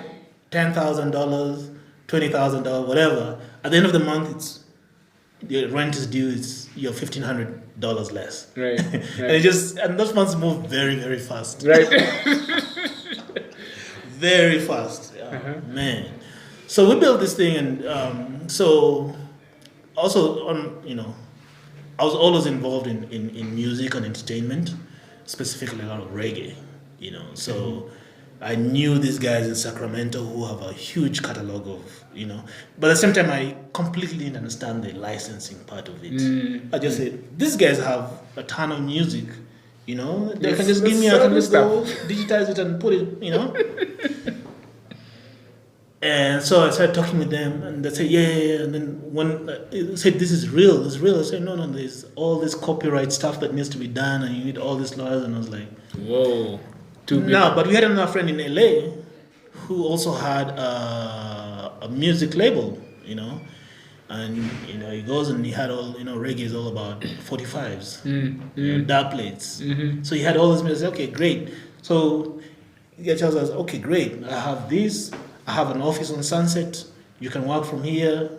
S2: $10,000, $20,000, whatever, at the end of the month, your rent is due, it's your $1,500 less.
S1: Right.
S2: and those months move very, very fast.
S1: Right.
S2: Very fast, man. So we built this thing, and so also I was always involved in music and entertainment, specifically a lot of reggae. So I knew these guys in Sacramento who have a huge catalog of but at the same time I completely didn't understand the licensing part of it. I just said these guys have a ton of music. They can just give me, I can just go digitize it and put it, And so I started talking with them, and they said, yeah. And then when they said, this is real, I said, no, there's all this copyright stuff that needs to be done, and you need all these lawyers. And I was like,
S1: whoa.
S2: No, but we had another friend in LA who also had a music label, And he goes and he had all reggae is all about 45s, dark plates. Mm-hmm. So he had all this music. Okay, great. So he tells us, okay, great. I have this. I have an office on Sunset. You can work from here.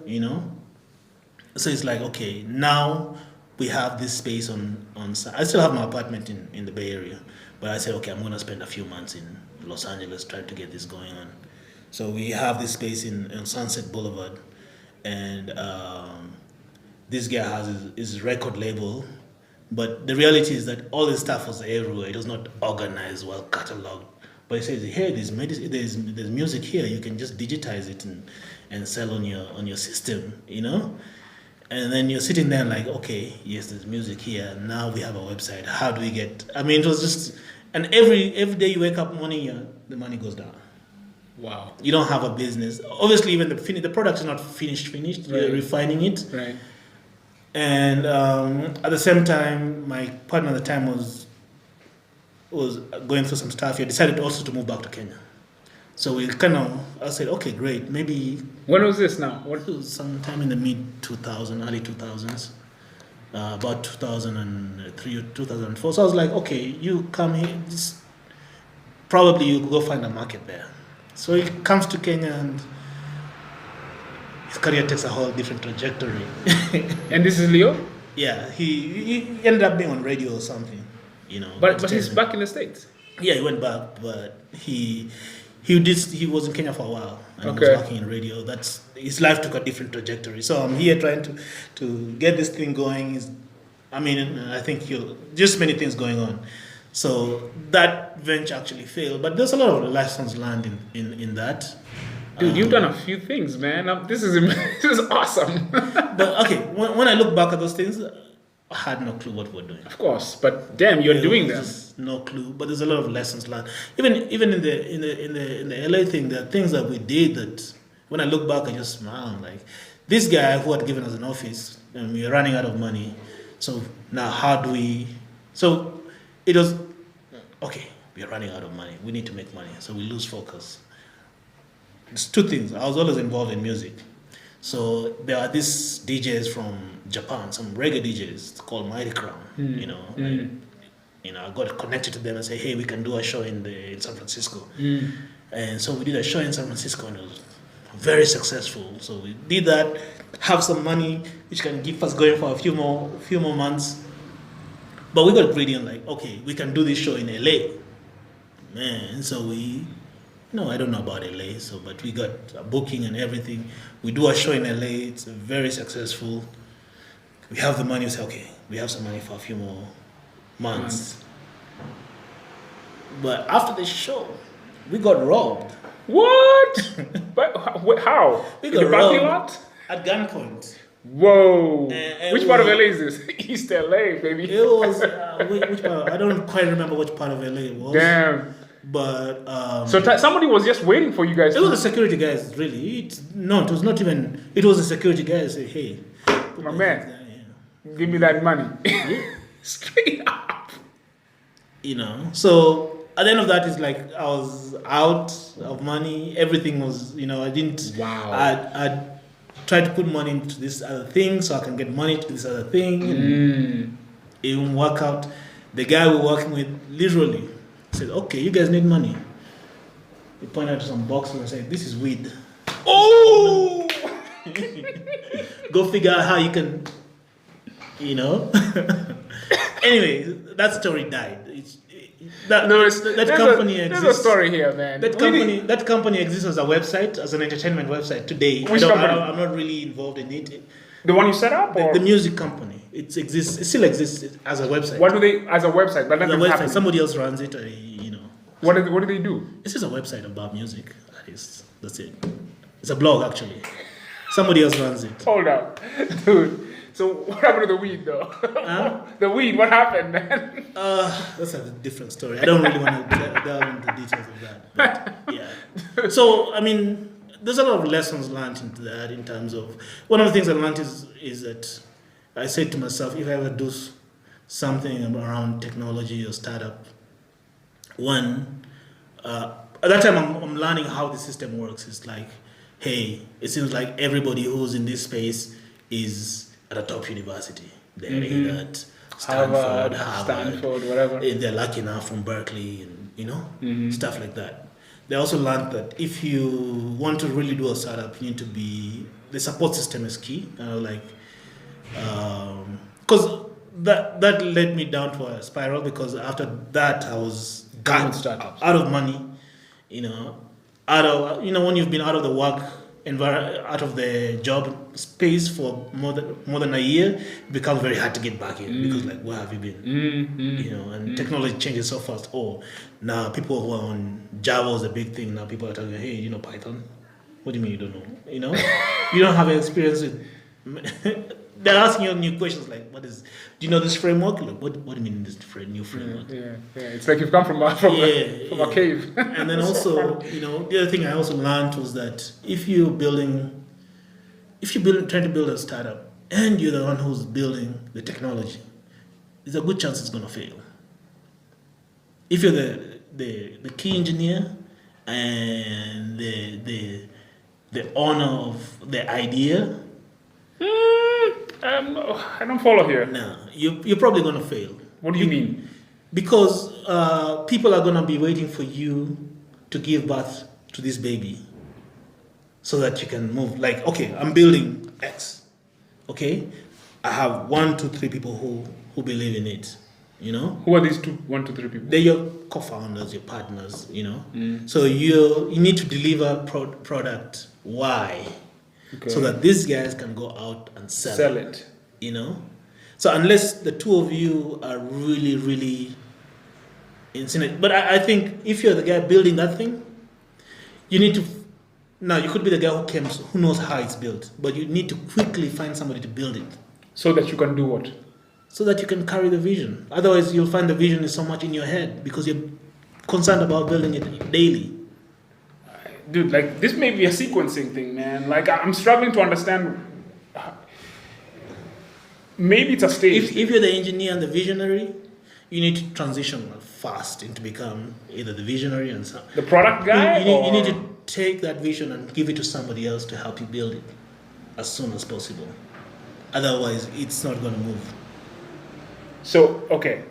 S2: So it's like, okay, now we have this space on. I still have my apartment in the Bay Area, but I said, okay, I'm gonna spend a few months in Los Angeles trying to get this going on. So we have this space in Sunset Boulevard. And this guy has his record label, but the reality is that all his stuff was everywhere. It was not organized, well cataloged. But he says, hey, there's music here. You can just digitize it and sell on your system, And then you're sitting there like, okay, yes, there's music here. Now we have a website. How do we get? I mean, it was just, and every day you wake up morning, the money goes down.
S1: Wow.
S2: You don't have a business. Obviously, even the product is not finished. Right. You're refining it.
S1: Right.
S2: And at the same time, my partner at the time was going through some stuff. He decided also to move back to Kenya. So I said, okay, great. Maybe.
S1: When was this now?
S2: It was sometime in the mid-2000s, early 2000s. About 2003 or 2004. So I was like, okay, you come here. Probably you go find a market there. So he comes to Kenya and his career takes a whole different trajectory.
S1: And this is Leo?
S2: Yeah, he ended up being on radio or something,
S1: But he's back in the States.
S2: Yeah, he went back, but he was in Kenya for a while, and he
S1: Okay.
S2: was working in radio. That's his life took a different trajectory. So I'm here trying to get this thing going. I think just many things going on. So that venture actually failed, but there's a lot of lessons learned in that.
S1: Dude, you've done a few things, man. This is this is awesome.
S2: But okay, when I look back at those things, I had no clue what we're doing.
S1: Of course, but damn, you're doing
S2: There
S1: them.
S2: was no clue, but there's a lot of lessons learned. Even in the LA thing, there are things that we did that when I look back, I just smile. Like this guy who had given us an office, and we were running out of money. So now how do we? So it was okay. We are running out of money. We need to make money. So we lose focus. It's two things. I was always involved in music. So there are these DJs from Japan, some reggae DJs called Mighty Crown. I got connected to them and say, hey, we can do a show in San Francisco. And so we did a show in San Francisco and it was very successful. So we did that, have some money which can keep us going for a few more months. But we got greedy and like, okay, we can do this show in LA. Man, so I don't know about LA, but we got a booking and everything. We do a show in LA, it's very successful. We have the money, we say, okay, we have some money for a few more months. But after the show, we got robbed.
S1: What? But how?
S2: We
S1: In
S2: got
S1: the parking
S2: robbed
S1: lot?
S2: at gunpoint.
S1: Whoa.
S2: And
S1: Which part of LA is this? East LA, baby.
S2: It was, which part? I don't quite remember which part of LA it was.
S1: Damn.
S2: But
S1: So somebody was just waiting for you guys.
S2: it was the security guys, really. It was not even, it was the security guys say, hey,
S1: My man, give me that money. Straight up.
S2: So at the end of that, it's like I was out of money. Everything was, I didn't.
S1: Wow.
S2: I tried to put money into this other thing so I can get money to this other thing. And it didn't work out. The guy we were working with literally said, okay, you guys need money. He pointed to some boxes and said, this is weed.
S1: Oh!
S2: Go figure out how you can, Anyway, that story died. That company exists.
S1: There's a story here, man.
S2: That company exists as a website, as an entertainment website today.
S1: Which company?
S2: I'm not really involved in it.
S1: The one you set up? Or?
S2: The music company. It still exists as a website.
S1: What do they, as a website? But
S2: As a
S1: nothing's
S2: website.
S1: happening.
S2: Somebody else runs it.
S1: What do they do?
S2: It's just a website about music. That's it. It's a blog actually. Somebody else runs it.
S1: Hold up. Dude. So what happened to the weed though? The weed, what happened, man?
S2: That's a different story. I don't really want to delve into the details of that. But, yeah. So, there's a lot of lessons learned into that in terms of, one of the things I learned is that I said to myself, if I ever do something around technology or startup, at that time I'm learning how the system works. It's like, hey, it seems like everybody who's in this space is at a top university. They're either at Stanford, Harvard,
S1: whatever.
S2: They're lucky enough from Berkeley and stuff like that. They also learned that if you want to really do a startup, you need to the support system is key. Because that led me down to a spiral, because after that I was out of money, when you've been out of the work out of the job space for more than a year, it becomes very hard to get back in, because like, where have you been? And technology changes so fast. Now people who are on Java is a big thing. Now people are telling you, hey, you know Python? What do you mean you don't know? You don't have experience with. They're asking you new questions like, do you know this framework? Like, what do you mean this new framework?
S1: Yeah. It's like you've come from a cave.
S2: And then also, the other thing I also learned was that if you're trying to build a startup and you're the one who's building the technology, there's a good chance it's going to fail. If you're the key engineer and the owner of the idea,
S1: I don't follow here.
S2: no, you're probably going to fail.
S1: What do you mean?
S2: Because people are going to be waiting for you to give birth to this baby so that you can move. Like, okay, I'm building X. Okay? I have 1, 2, 3 people who believe in it. You know,
S1: Who are these 1 to 3 people?
S2: they're your co-founders, your partners. You know, so you need to deliver product Y, so that these guys can go out and sell
S1: it.
S2: You know, so unless the two of you are really, really in it, but I think if you're the guy building that thing, you need to. Now you could be the guy who knows how it's built, but you need to quickly find somebody to build it,
S1: so that you can do what?
S2: So that you can carry the vision. Otherwise, you'll find the vision is so much in your head because you're concerned about building it daily.
S1: Dude, like this may be a sequencing thing, man. Like I'm struggling to understand. Maybe it's a stage.
S2: If you're the engineer and the visionary, you need to transition fast into become either the visionary and
S1: the product guy.
S2: You need to take that vision and give it to somebody else to help you build it as soon as possible. Otherwise, it's not going to move.
S1: So, okay,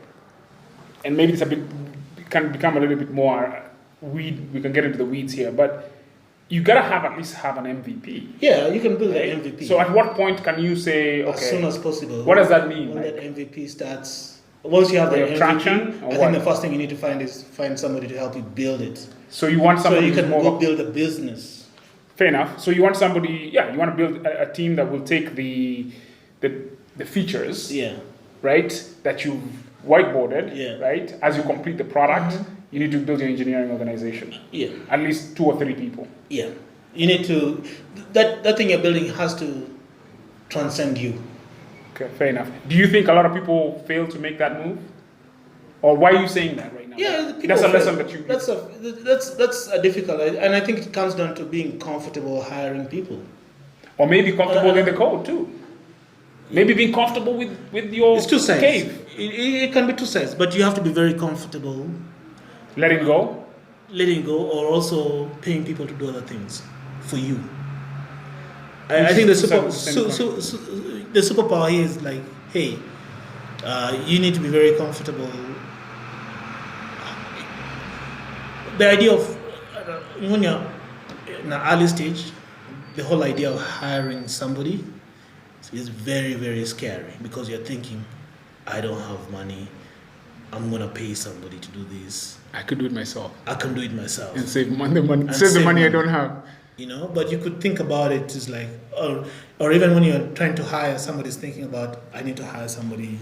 S1: and maybe it's can become a little bit more we can get into the weeds here, but you gotta at least have an MVP.
S2: Yeah, you can build an MVP.
S1: So at what point can you say, okay,
S2: as soon as possible?
S1: What does that mean?
S2: When that MVP starts, once you have the MVP,
S1: traction,
S2: I think the first thing you need to find somebody to help you build it.
S1: So you want somebody
S2: so you can go build a business.
S1: Fair enough. So you want somebody, you want to build a team that will take the features, right, that you've whiteboarded, right, as you complete the product. You need to build your engineering organization. Yeah. At least 2 or 3 people.
S2: Yeah. You need to, that thing you're building has to transcend you.
S1: Okay, fair enough. Do you think a lot of people fail to make that move? Or why are you saying that right now?
S2: Yeah,
S1: that's a lesson that you...
S2: That's a difficult, and I think it comes down to being comfortable hiring people.
S1: Or maybe comfortable in the code too. Maybe being comfortable with your
S2: it's 2 sides.
S1: cave.
S2: It can be 2 sides, but you have to be very comfortable.
S1: Letting go,
S2: or also paying people to do other things for you. I think the superpower here is like, hey, you need to be very comfortable. The idea of when you're in an early stage, the whole idea of hiring somebody is very, very scary because you're thinking, I don't have money. I'm gonna pay somebody to do this.
S1: I could do it myself.
S2: I can do it myself
S1: and save the money I don't have.
S2: You know, but you could think about it as like, or even when you're trying to hire, somebody's thinking about, I need to hire somebody.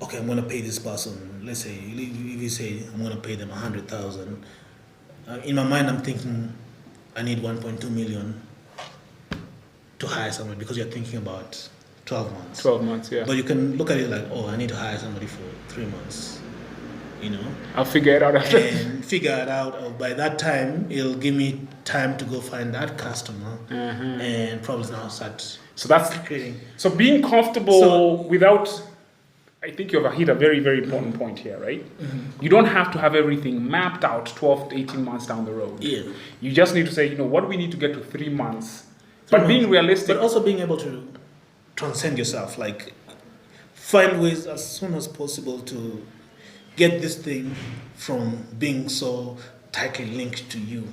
S2: Okay, I'm gonna pay this person. Let's say if you say I'm gonna pay them 100,000. In my mind, I'm thinking I need 1.2 million to hire somebody because you're thinking about 12 months.
S1: 12 months, yeah.
S2: But you can look at it like, I need to hire somebody for 3 months. You know?
S1: I'll figure it out after.
S2: And figure it out. By that time, it'll give me time to go find that customer and probably now start.
S1: So that's
S2: creating.
S1: So being comfortable without, I think you've hit a very, very important point here, right? You don't have to have everything mapped out 12 to 18 months down the road.
S2: Yeah.
S1: You just need to say, what do we need to get to 3 months? But being realistic.
S2: But also being able to transcend yourself, like find ways as soon as possible to get this thing from being so tightly linked to you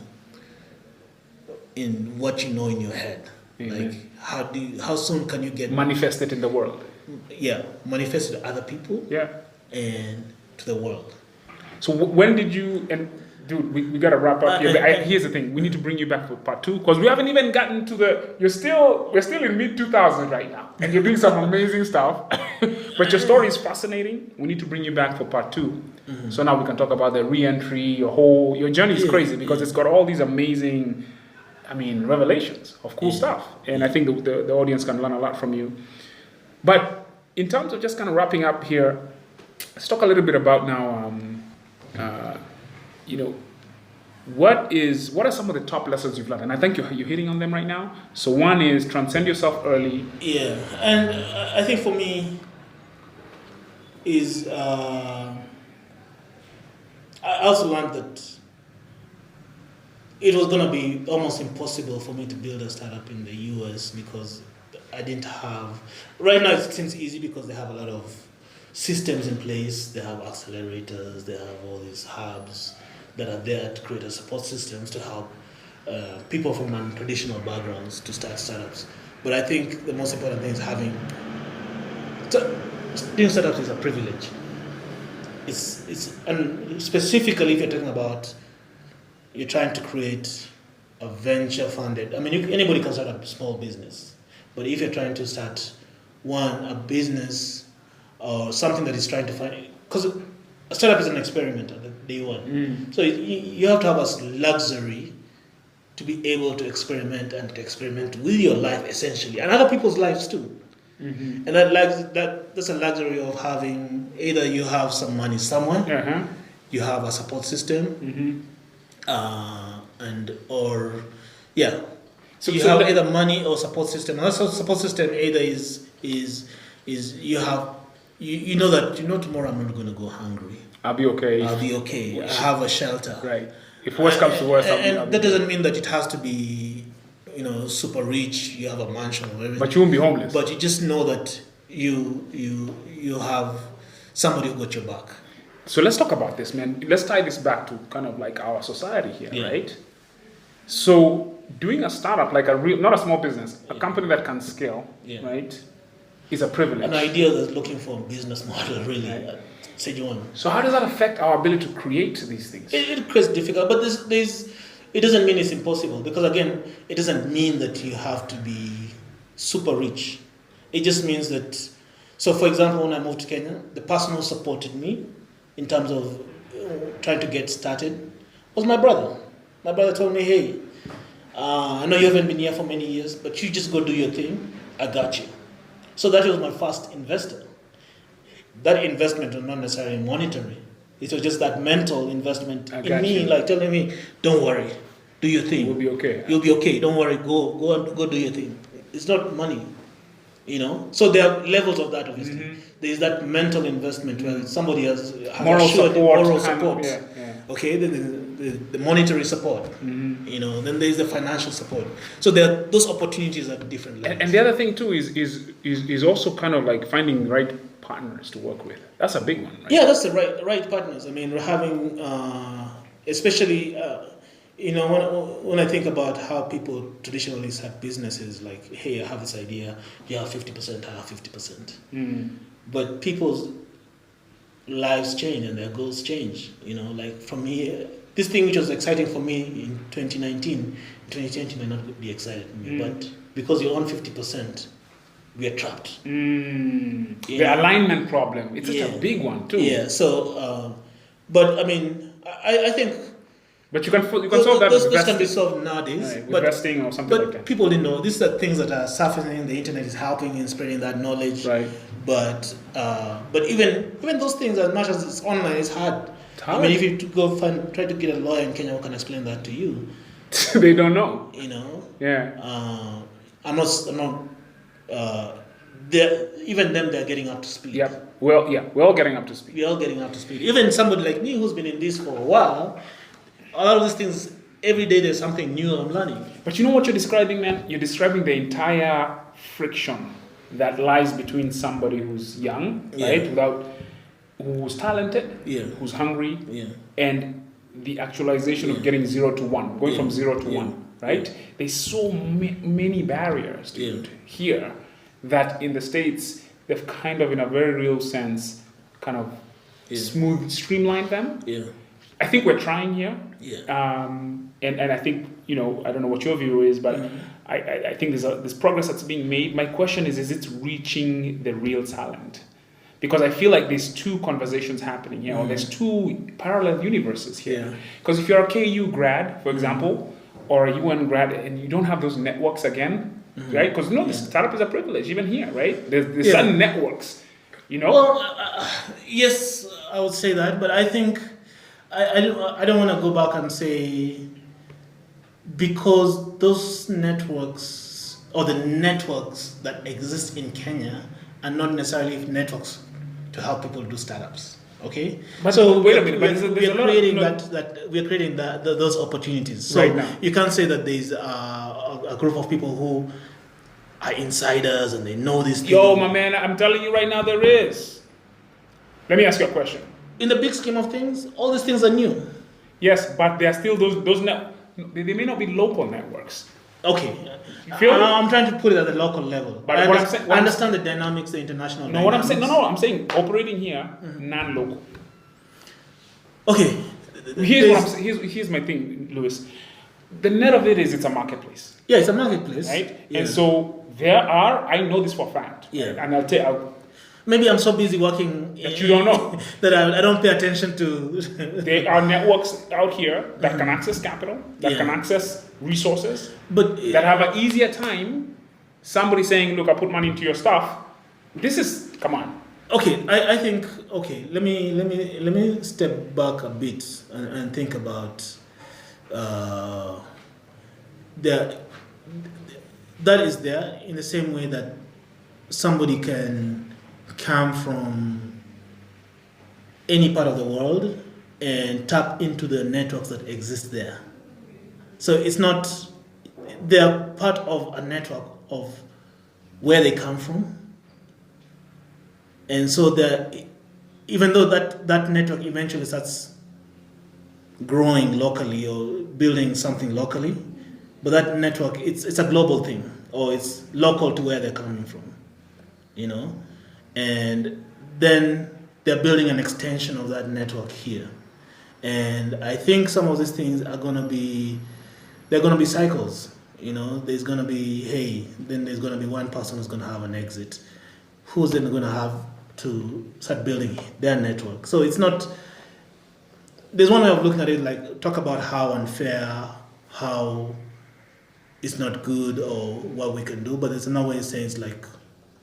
S2: in what you know in your head. Like how soon can you get
S1: manifest it in the world?
S2: Yeah, manifest it to other people.
S1: Yeah,
S2: and to the world.
S1: So when did you dude, we got to wrap up here. Here's the thing: we need to bring you back for part 2 because we haven't even gotten to we're still in mid 2000s right now, and you're doing some amazing stuff. But your story is fascinating. We need to bring you back for part 2. So now we can talk about the re-entry. Your journey is crazy because it's got all these amazing, revelations of cool stuff, and I think the audience can learn a lot from you. But in terms of just kind of wrapping up here, let's talk a little bit about now. What are some of the top lessons you've learned? And I think you're hitting on them right now. So one is transcend yourself early.
S2: Yeah, and I think for me is I also learned that it was going to be almost impossible for me to build a startup in the US because I didn't have... Right now it seems easy because they have a lot of systems in place. They have accelerators, they have all these hubs that are there to create a support systems to help people from non-traditional backgrounds to start startups. But I think the most important thing is having So doing startups is a privilege. And specifically if you're talking about you're trying to create a venture funded. I mean, anybody can start a small business, but if you're trying to start a business or something that is trying to find, because a startup is an experiment at day one. So you have to have a luxury to be able to experiment and to experiment with your life essentially and other people's lives too. And that's a luxury of having either you have some money somewhere, you have a support system, So you have either money or support system. And also support system either is you have you know that tomorrow I'm not going to go hungry.
S1: I'll be okay.
S2: I have a shelter.
S1: Right. If worse comes to worse,
S2: and that doesn't mean that it has to be super rich. You have a mansion or everything.
S1: But you won't be homeless.
S2: But you just know that you have somebody who got your back.
S1: So let's talk about this, man. Let's tie this back to kind of like our society here, right? So doing a startup, like not a small business, a company that can scale, right, is a privilege.
S2: An idea that's looking for a business model, really. Right.
S1: So how does that affect our ability to create these things?
S2: It creates difficult, but it doesn't mean it's impossible, because again, it doesn't mean that you have to be super rich. It just means that, so for example, when I moved to Kenya, the person who supported me in terms of trying to get started was my brother. My brother told me, hey, I know you haven't been here for many years, but you just go do your thing, I got you. So that was my first investor. That investment was not necessarily monetary. It was just that mental investment in me, like telling me, don't worry, do your thing.
S1: You'll be okay.
S2: You'll be okay, don't worry, go do your thing. It's not money, So there are levels of that, obviously. There is that mental investment where somebody has
S1: moral
S2: support. Okay, then the monetary support, then there's the financial support. So there are those opportunities at different levels.
S1: And the other thing too is also kind of like finding right partners to work with. That's a big one, right?
S2: Yeah, that's the right partners. I mean, we're having, especially, when I think about how people traditionally start businesses, like, hey, I have this idea, you have 50%, I have 50%. But people's lives change and their goals change. Like from here, this thing which was exciting for me in 2019, 2020 may not be exciting for me, but because you own 50%, we are trapped.
S1: The alignment problem, it's just a big one too.
S2: Yeah, so, but I mean, I think...
S1: But you can solve that with
S2: this can be solved nowadays.
S1: Right, with investing or something like that.
S2: But people didn't know. These are things that are surfacing. The internet is helping in spreading that knowledge.
S1: Right.
S2: But even those things, as much as it's online, it's hard.
S1: It's hard.
S2: I mean, if you try to get a lawyer in Kenya who can explain that to you,
S1: they don't know.
S2: Yeah. I'm not. Even them, they're getting up to speed.
S1: Yep. Well, yeah, we're all getting up to speed.
S2: We're all getting up to speed. Even somebody like me who's been in this for a while, a lot of these things, every day there's something new I'm learning.
S1: But you know what you're describing, man? You're describing the entire friction that lies between somebody who's young, right, who's talented, who's hungry, and the actualization of getting 0 to 1, going from 0 to 1, right? There's so many barriers, dude, here, that in the States, they've kind of, in a very real sense, kind of streamlined them. I think we're trying here. And I think, I don't know what your view is, but I think there's progress that's being made. My question is it reaching the real talent? Because I feel like there's two conversations happening here, or there's two parallel universes here. Because if you're a KU grad, for example, or a UN grad, and you don't have those networks again, right? Because this startup is a privilege, even here, right? There's certain networks,
S2: Well, yes, I would say that, but I think I don't want to go back and say because those networks or the networks that exist in Kenya are not necessarily networks to help people do startups. Okay,
S1: but
S2: so
S1: wait a minute.
S2: We're creating those opportunities. So
S1: right now,
S2: you can't say that there's a group of people who are insiders and they know this.
S1: Yo, my man, I'm telling you right now, there is. Let me ask you a question.
S2: In the big scheme of things, all these things are new.
S1: Yes, but there are still those they may not be local networks,
S2: Okay.
S1: You feel me?
S2: I'm trying to put it at the local level.
S1: But
S2: I understand the dynamics, the international
S1: No,
S2: dynamics.
S1: what I'm saying, I'm saying operating here, non-local.
S2: Okay.
S1: Here's my thing, Lewis. The net of it is it's a marketplace.
S2: Yeah, it's a marketplace.
S1: Right?
S2: Yeah.
S1: And so I know this for a fact.
S2: Yeah.
S1: Right? And I'll tell you,
S2: maybe I'm so busy working
S1: that you don't know.
S2: that I don't pay attention to.
S1: There are networks out here that can access capital, that can access resources,
S2: but
S1: that have an easier time. Somebody saying, look, I put money into your stuff. This is, come on.
S2: Okay, I think, okay, let me step back a bit and think about that is there in the same way that somebody can come from any part of the world and tap into the networks that exist there. So it's not, they're part of a network of where they come from. And so even though that network eventually starts growing locally or building something locally, but that network, it's a global thing, or it's local to where they're coming from, and then they're building an extension of that network here. And I think some of these things are going to be cycles. There's going to be, then there's going to be one person who's going to have an exit, who's then going to have to start building their network. So it's not, there's one way of looking at it, like talk about how unfair, how it's not good, or what we can do, but there's another way of saying it's like,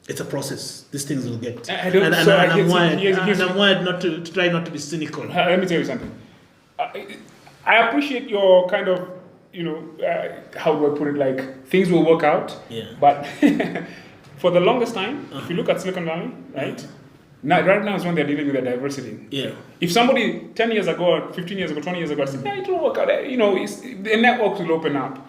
S2: it's a process. These things will get. I'm wired not to try not to be cynical.
S1: Let me tell you something. I appreciate your kind of, how do I put it, like, things will work out.
S2: Yeah.
S1: But for the longest time, if you look at Silicon Valley, right? Right now is when they're dealing with the diversity.
S2: Yeah.
S1: If somebody 10 years ago, 15 years ago, 20 years ago said, it will work out, the networks will open up.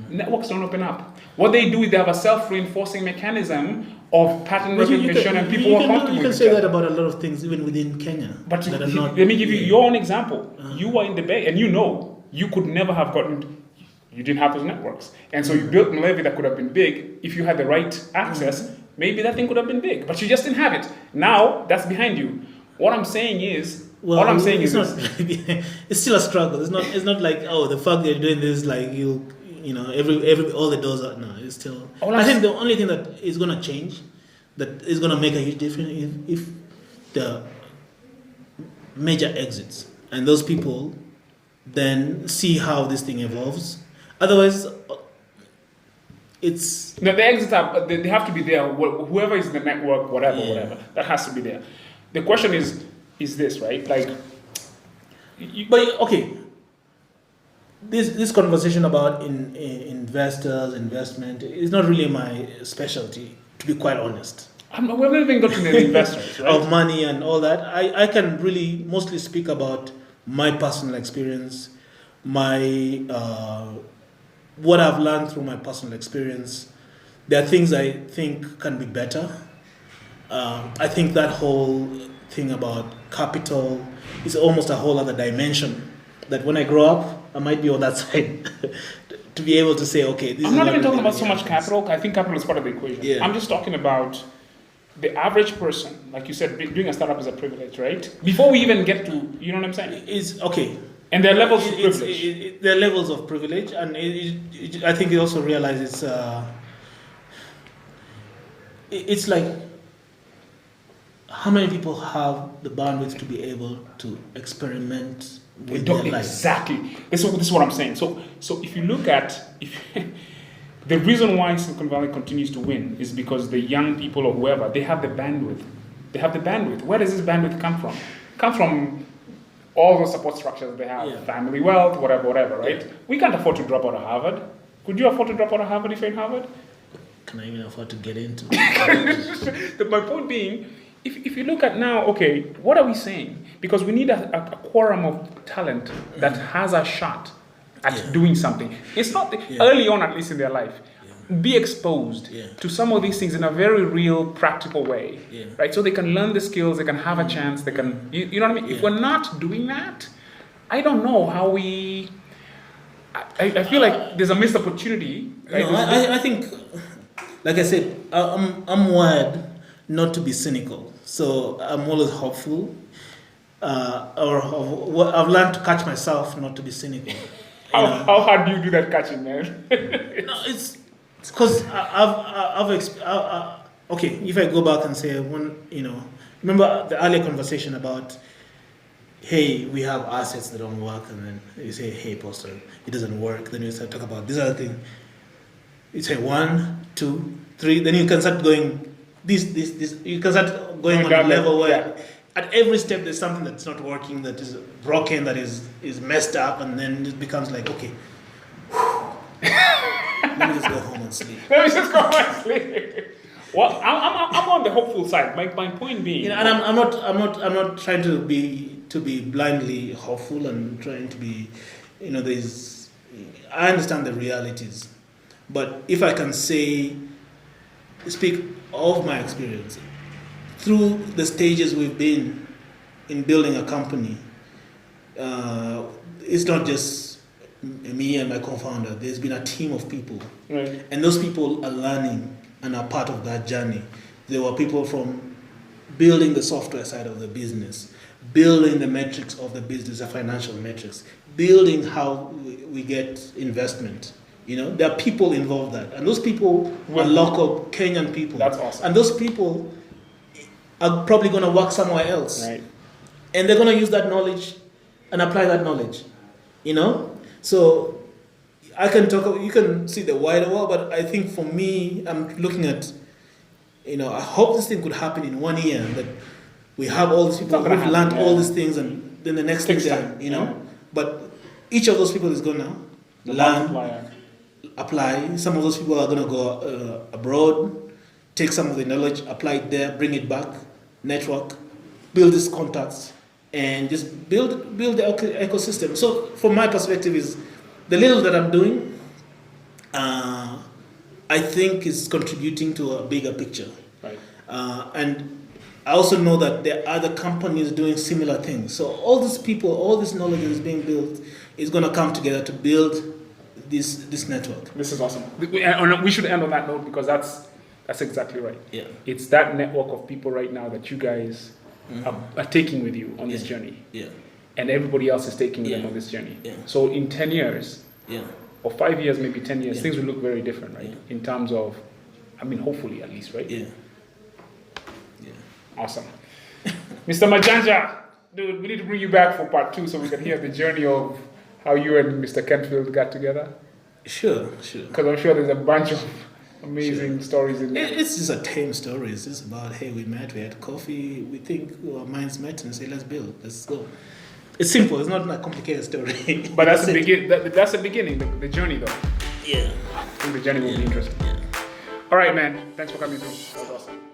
S1: Networks don't open up. What they do is they have a self-reinforcing mechanism of pattern recognition, and people are comfortable.
S2: You can say that about a lot of things, even within Kenya.
S1: But let me give you your own example. You were in the Bay, and you could never have gotten. You didn't have those networks, and so you built mLevy that could have been big if you had the right access. Maybe that thing could have been big, but you just didn't have it. Now that's behind you. What I'm saying is,
S2: it's still a struggle. It's not like, the fact that you're doing this, like every all the doors are, no, it's still. I think the only thing that is going to change, that is going to make a huge difference, if the major exits and those people then see how this thing evolves. Otherwise, it's
S1: no, the exits they have to be there. Whoever is in the network, whatever, that has to be there. The question is this, right? Like,
S2: but okay. This conversation about investors, investment is not really my specialty, to be quite honest.
S1: We've not even got to the investors, right?
S2: Of money and all that. I can really mostly speak about my personal experience, my what I've learned through my personal experience. There are things I think can be better. I think that whole thing about capital is almost a whole other dimension that when I grow up, I might be on that side to be able to say, okay, this
S1: I'm
S2: is
S1: not even
S2: really
S1: talking about so much capital. I think capital is part of the equation.
S2: Yeah.
S1: I'm just talking about the average person. Like you said, doing a startup is a privilege, right? Before we even get to, you know what I'm saying?
S2: It's okay.
S1: And there are levels of privilege.
S2: There are levels of privilege, and I think it also realizes it's like, how many people have the bandwidth to be able to experiment with their life?
S1: Exactly. This is what I'm saying. So if you look at the reason why Silicon Valley continues to win is because the young people or whoever, they have the bandwidth. They have the bandwidth. Where does this bandwidth come from? It comes from all the support structures they have, family wealth, whatever, right? We can't afford to drop out of Harvard. Could you afford to drop out of Harvard if you're in Harvard?
S2: Can I even afford to get into?
S1: My point being, if you look at now, okay, what are we saying? Because we need a quorum of talent that has a shot at doing something. It's not early on, at least in their life. Be exposed to some of these things in a very real, practical way, right? So they can learn the skills, they can have a chance, they can, you know what I mean? If we're not doing that, I don't know how we I feel like there's a missed opportunity. Right?
S2: No, I think, like I said, I'm wired not to be cynical, so I'm always hopeful. I've learned to catch myself not to be cynical.
S1: How hard do you do that catching, man?
S2: No, it's because okay. If I go back and say remember the earlier conversation about, hey, we have assets that don't work, and then you say, hey, Poster, it doesn't work. Then you start talk about this other thing. You say 1, 2, 3. Then you can start going this. You can start going on a level where at every step there's something that's not working, that is broken, that is messed up, and then it becomes like, okay, let me just go home and sleep.
S1: Let me just go home and sleep. Well, I'm on the hopeful side. My point being,
S2: and I'm not trying to be blindly hopeful and trying to be, I understand the realities, but if I can speak of my experience through the stages we've been in building a company, it's not just me and my co-founder. There's been a team of people,
S1: right.
S2: And those people are learning and are part of that journey. There were people from building the software side of the business, building the metrics of the business, the financial metrics, building how we get investment. There are people involved that, and those people are local Kenyan people.
S1: That's awesome.
S2: And those people are probably going to work somewhere else,
S1: right?
S2: And they're going to use that knowledge and apply that knowledge. So I can talk. You can see the wider world, but I think for me, I'm looking at. I hope this thing could happen in 1 year, that we have all these people who've learned all these things, and then the next thing, But each of those people is gonna learn, apply. Some of those people are gonna go abroad, take some of the knowledge, apply it there, bring it back, network, build these contacts, and just build the ecosystem. So from my perspective, is the little that I'm doing, I think is contributing to a bigger picture.
S1: Right.
S2: And I also know that there are other companies doing similar things. So all these people, all this knowledge that is being built is going to come together to build this network.
S1: This is awesome. We should end on that note, because that's exactly right.
S2: Yeah.
S1: It's that network of people right now that you guys are taking with you on this journey.
S2: Yeah.
S1: And everybody else is taking them on this journey.
S2: Yeah.
S1: So in 10 years, or 5 years, maybe 10 years, things will look very different, right?
S2: Yeah.
S1: In terms of, hopefully at least, right?
S2: Yeah.
S1: Awesome. Mr. Majanja, dude, we need to bring you back for part 2 so we can hear the journey of how you and Mr. Kentfield got together.
S2: Sure.
S1: Because I'm sure there's a bunch of amazing stories in there.
S2: It's just a tame story. It's just about, hey, we met, we had coffee, we think our minds met, and say, let's build, let's go. It's simple. It's not a complicated story.
S1: But that's the beginning, the journey, though.
S2: Yeah.
S1: I think the journey will be interesting.
S2: Yeah.
S1: All right, man. Thanks for coming through. That was awesome.